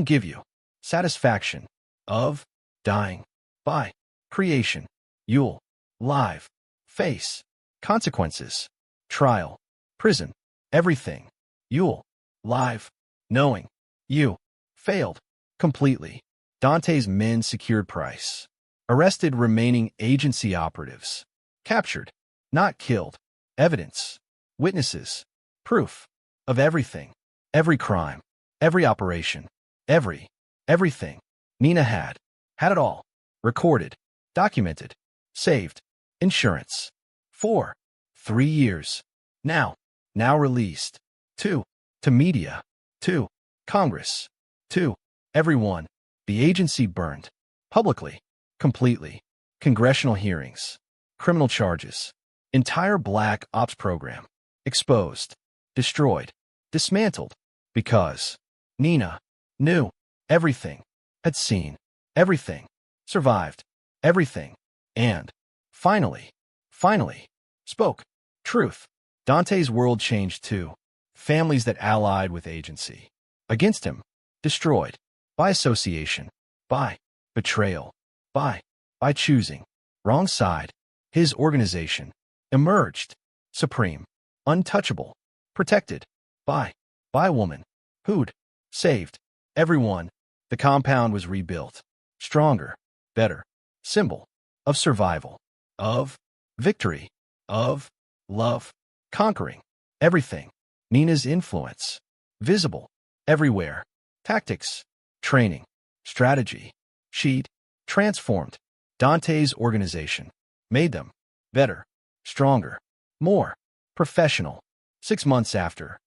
give you satisfaction of dying by creation. You'll live face consequences, trial, prison, everything. You'll live knowing you failed completely. Dante's men secured Price. Arrested remaining agency operatives. Captured. Not killed. Evidence. Witnesses. Proof. Of everything. Every crime. Every operation. Everything. Nina had it all. Recorded. Documented. Saved. Insurance. 4. 3 years. Now released. 2. To media. 2. Congress. 2. Everyone. The agency burned. Publicly. Completely. Congressional hearings. Criminal charges. Entire black ops program. Exposed. Destroyed. Dismantled. Because Nina knew everything. Had seen everything. Survived everything. And finally, spoke truth. Dante's world changed too. Families that allied with agency against him. Destroyed. By association. By betrayal. By choosing wrong side. His organization emerged. Supreme. Untouchable. Protected. By a woman who'd saved everyone. The compound was rebuilt. Stronger. Better. Symbol of survival. Of victory. Of love. Conquering everything. Nina's influence. Visible. Everywhere. Tactics. Training. Strategy. She'd transformed Dante's organization. Made them better. Stronger. More professional. 6 months after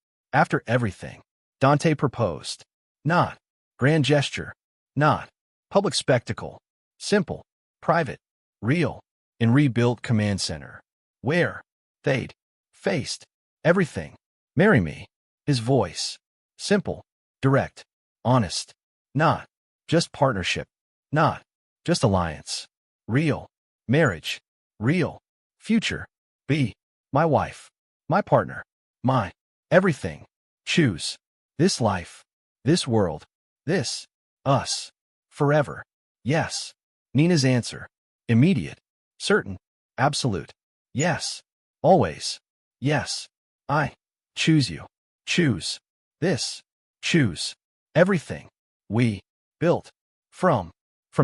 everything, Dante proposed. Not grand gesture. Not public spectacle. Simple. Private. Real. In rebuilt command center. Where they'd faced everything. Marry me. His voice. Simple. Direct. Honest. Not just partnership. Not just alliance. Real. Marriage. Real. Future. Be my wife. My partner. My everything. Choose this life. This world. This. Us. Forever. Yes. Nina's answer. Immediate. Certain. Absolute. Yes. Always. Yes. I choose you. Choose this. Choose everything. We built from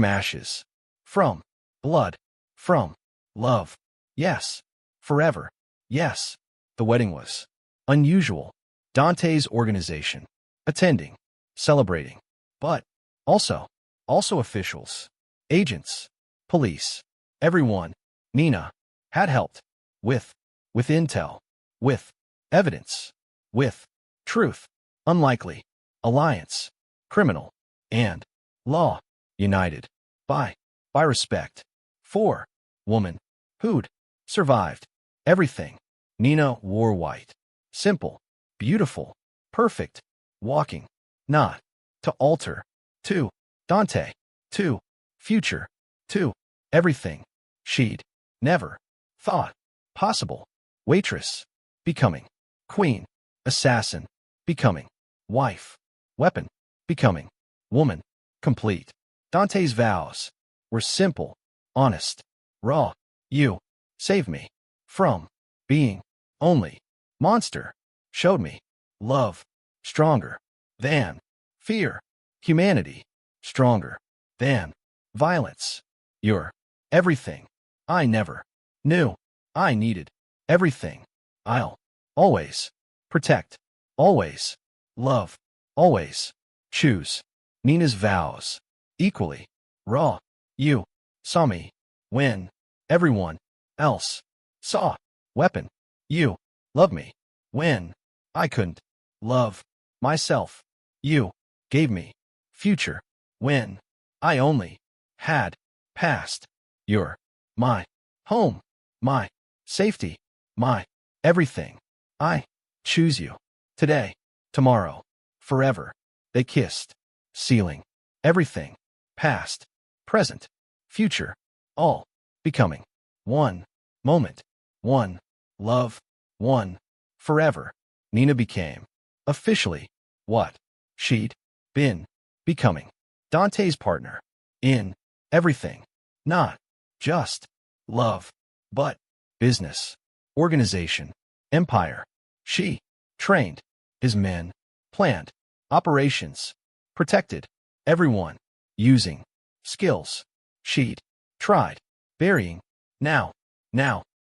ashes. From blood. From love. Yes. Forever. Yes. The wedding was unusual. Dante's organization. Attending. Celebrating. But also officials. Agents. Police. Everyone. Nina had helped. With intel. With evidence. With truth. Unlikely. Alliance. Criminal. And law. United. By respect. For woman. Who'd survived everything. Nina wore white. Simple. Beautiful. Perfect. Walking. Not to alter. To Dante. To future. To everything. She'd never thought possible. Waitress. Becoming queen. Assassin. Becoming wife. Weapon. Becoming woman. Complete. Dante's vows were simple, honest, raw. You saved me from being only monster. Showed me love stronger than fear. Humanity stronger than violence. You're everything I never knew I needed. Everything I'll always protect. Always love. Always choose. Nina's vows. Equally raw. You saw me when everyone else saw. Weapon. You loved me when I couldn't love myself. You gave me future when I only had past. You're my home, my safety, my everything. I choose you today, tomorrow, forever. They kissed, sealing everything, past, present, future, all becoming one moment, one love, one forever. Nina became officially what she'd been becoming. Dante's partner in everything, not just love, but business, organization, empire. She trained his men, planned operations, protected everyone using skills she'd tried burying. Now,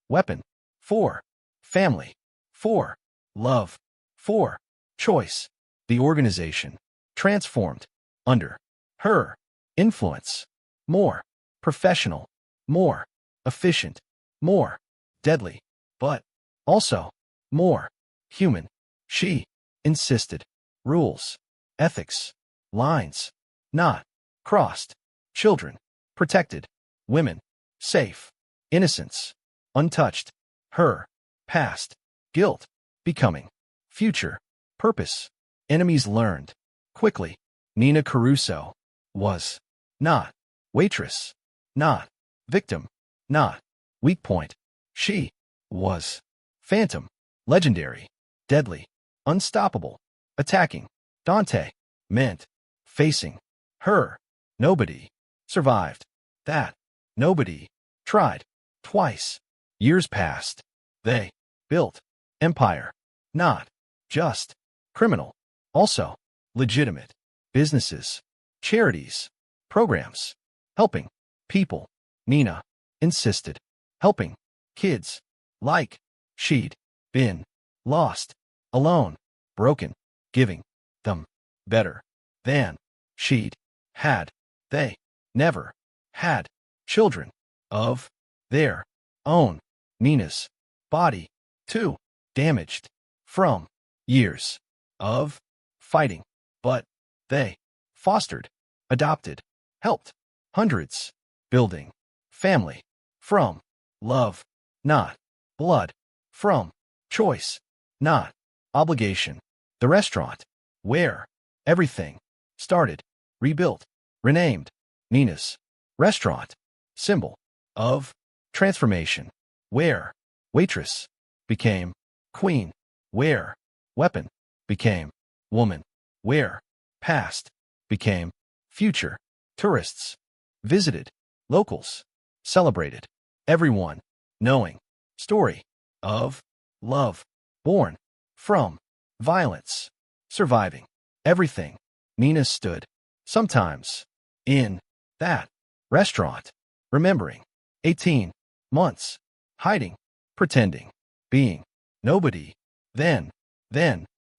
weapon for family, for love, for choice. The organization transformed under her influence. More professional, more efficient, more deadly, but also more human. She insisted. Rules, ethics, lines, not crossed. Children protected. Women safe. Innocence untouched. Her past, guilt becoming future, purpose. Enemies learned quickly. Nina Caruso was not waitress, not victim, not weak point. She was phantom, legendary, deadly, unstoppable, attacking. Dante meant facing her. Nobody survived that. Nobody tried twice. Years passed. They built empire, not just criminal, also legitimate businesses, charities, programs, helping people. Nina insisted. Helping kids like she'd been lost, alone, broken, giving them better than she'd had. They never had children of their own. Nina's body, too, damaged from years of fighting, but they fostered, adopted, helped hundreds, building family from love, not blood, from choice, not obligation. The restaurant where everything started, rebuilt, renamed. Nina's restaurant, symbol of transformation, where waitress became queen, where weapon became woman, where past became future. Tourists visited, locals celebrated, everyone knowing. Story of love, born from violence, surviving everything. Nina stood sometimes in that restaurant, remembering 18 months, hiding, pretending, being nobody. Then,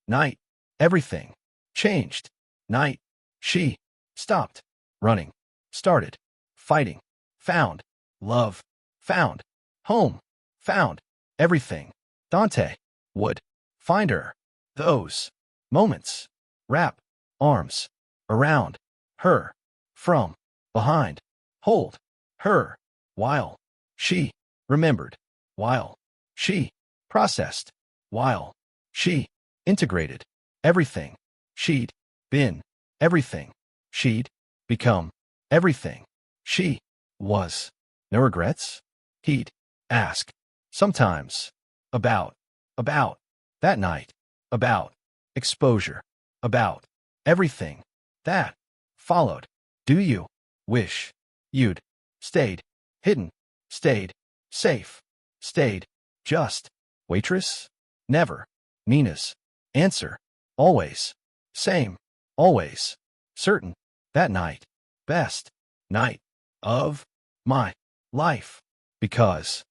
night, everything changed. Night, she stopped running, started fighting, found love, found home, found everything. Dante would find her. Those moments, wrap arms around her from behind, hold her while she remembered, while she processed, while she integrated everything she'd been, everything she'd become, everything she was. No regrets? He'd ask sometimes about that night, about exposure, about everything that followed. Do you wish you'd stayed hidden, stayed safe, stayed just waitress? Never. Nina's answer, always same, always certain. That night, best night of my life, because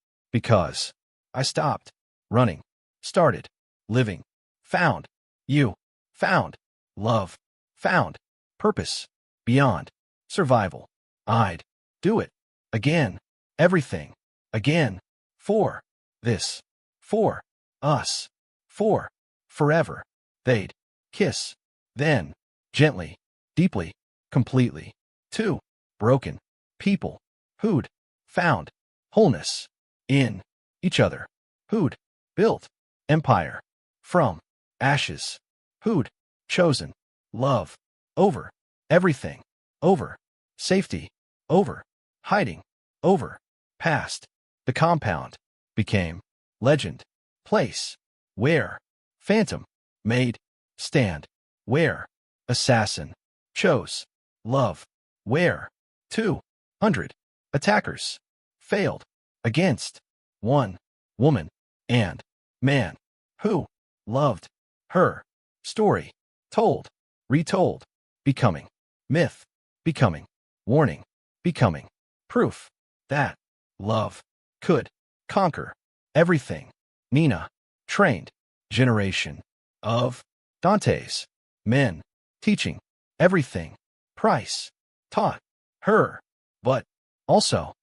I stopped running, started living, found you, found love, found purpose beyond survival. I'd do it again, everything again, for this, for us, for forever. They'd kiss, then gently, deeply, completely. Two broken people who'd found wholeness in each other, who'd built empire from ashes, who'd chosen love over everything, over safety, over hiding, over past. The compound became legend, place where phantom made stand, where assassin chose love, where 200 attackers failed against one woman and man who loved her. Story told, retold, becoming myth, becoming warning, becoming proof that love could conquer everything. Nina trained generation of Dantes men, teaching, everything, price, taught, her, but also,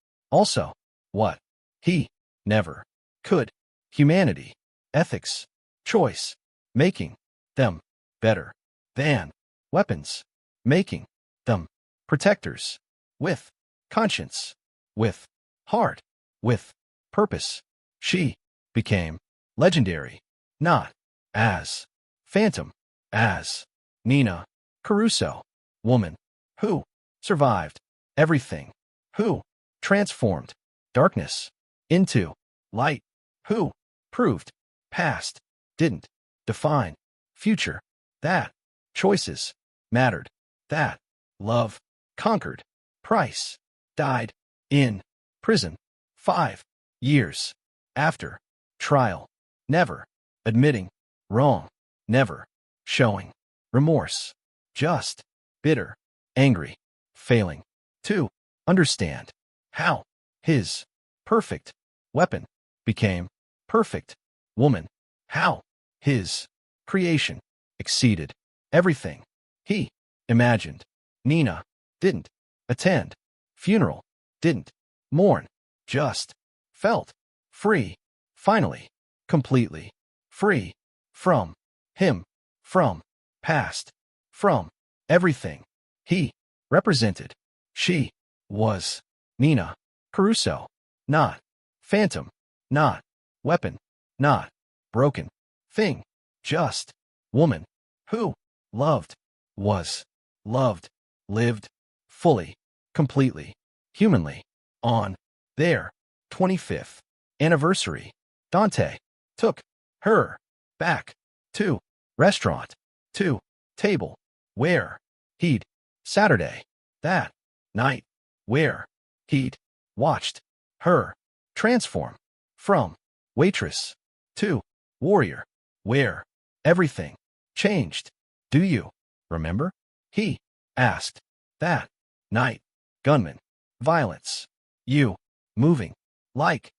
what, he, never, could, humanity, ethics, choice, making, them, better, than, weapons, making, them, protectors, with, conscience, with, heart, with, purpose, she, became, legendary, not, as, phantom, as, Nina, Caruso, woman, who, survived, everything, who, transformed, darkness, into, light, who, proved, past, didn't, define, future, that, choices, mattered, that, love, conquered, price, died, in, prison, 5 years, after, trial, never, admitting, wrong, never, showing, remorse, just, bitter, angry, failing, to, understand, how, his, perfect, weapon, became, perfect, woman, how, his, creation, exceeded, everything, he, imagined, Nina, didn't, attend, funeral, didn't, mourn, just, felt, free, finally, completely, free, from, him, from, past, from, everything, he, represented, she, was, Nina, Caruso, not, phantom, not, weapon, not, broken, thing, just, woman, who, loved, was, loved, lived, fully, completely, humanly, on, their, 25th, anniversary, Dante, took, her, back, to, restaurant, to, table, where, he'd, Saturday, that, night, where, he'd, watched, her, transform, from, waitress, to, warrior, where, everything, changed, do you, remember, he, asked, that, night, gunman, violence, you, moving, like,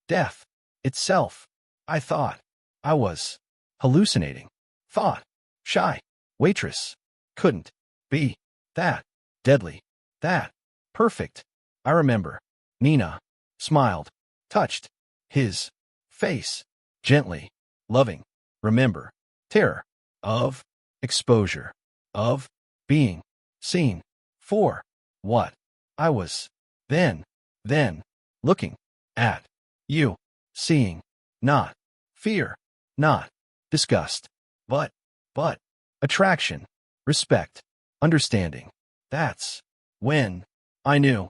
death, itself, I thought, I was, hallucinating, thought, shy, waitress, couldn't, be, that, deadly, that, perfect, I remember, Nina, smiled, touched, his, face, gently, loving, remember, terror, of, exposure, of, being, seen, for, what, I was, then, looking, at, you, seeing, not, fear, not, disgust, but, attraction, respect, understanding, that's, when, I knew,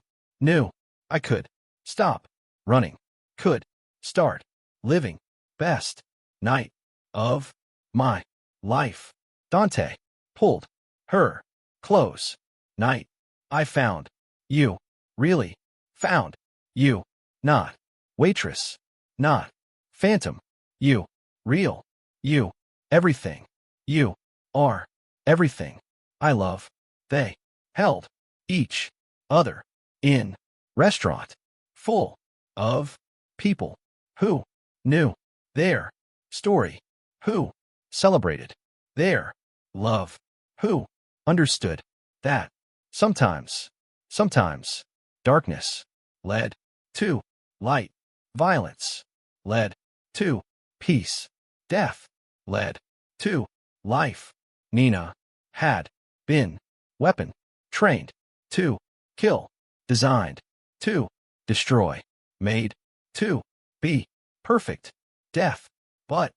I could, stop, running, could, start, living, best, night, of, my, life, Dante, pulled, her, close, night, I found, you, really, found, you, not, waitress, not, phantom, you, real, you, everything, you, are, everything, I love, they, held, each, other, in, restaurant, full, of, people, who, knew, their, story, who, celebrated, their, love, who, understood, that, sometimes, darkness, led, to, light, violence, led, to, peace, death, led, to, life, Nina, had, been, weapon, trained, to, kill, designed, to, destroy, made, to, be, perfect, death, but,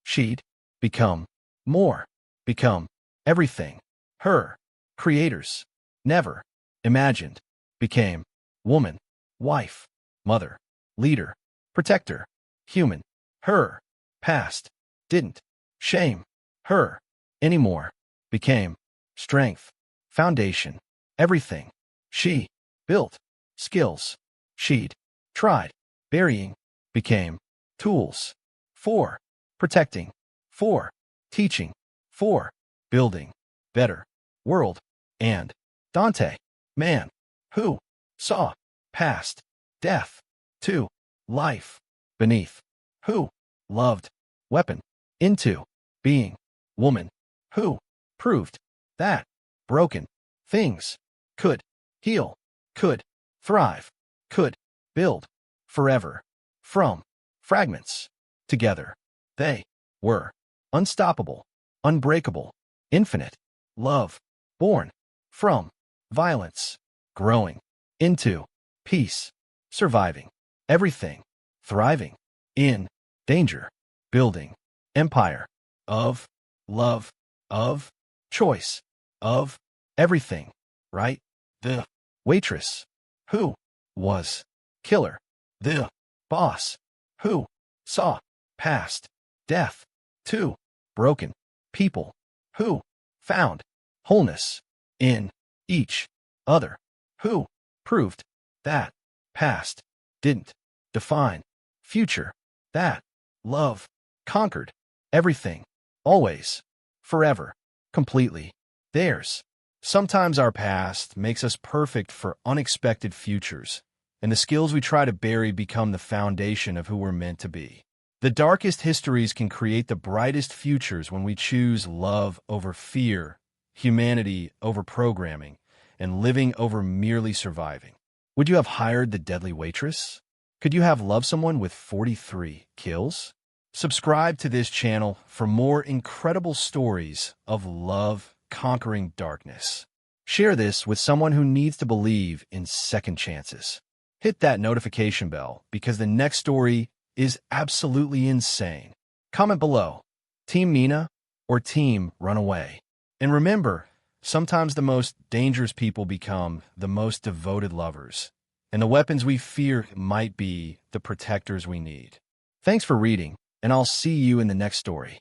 she'd, become, more, become, everything, her, creators, never, imagined, became, woman, wife, mother, leader, protector, human, her, past, didn't, shame, her, anymore, became, strength, foundation, everything, she, built, skills, she'd, tried, burying, became, tools, for, protecting, for, teaching, for, building, better, world, and, Dante, man, who, saw, past, death, to, life, beneath, who, loved, weapon, into, being, woman, who proved that broken things could heal, could thrive, could build forever. From fragments together, they were unstoppable, unbreakable, infinite love, born from violence, growing into peace, surviving everything, thriving in danger, building empire of love, of choice, of everything, right? The waitress who was killer, the boss who saw past death, two broken people who found wholeness in each other, who proved that past didn't define future, that love conquered everything, always, forever, completely theirs. Sometimes our past makes us perfect for unexpected futures, and the skills we try to bury become the foundation of who we're meant to be. The darkest histories can create the brightest futures when we choose love over fear, humanity over programming, and living over merely surviving. Would you have hired the deadly waitress? Could you have loved someone with 43 kills? Subscribe to this channel for more incredible stories of love conquering darkness. Share this with someone who needs to believe in second chances. Hit that notification bell because the next story is absolutely insane. Comment below, Team Nina or Team Runaway. And remember, sometimes the most dangerous people become the most devoted lovers, and the weapons we fear might be the protectors we need. Thanks for reading, and I'll see you in the next story.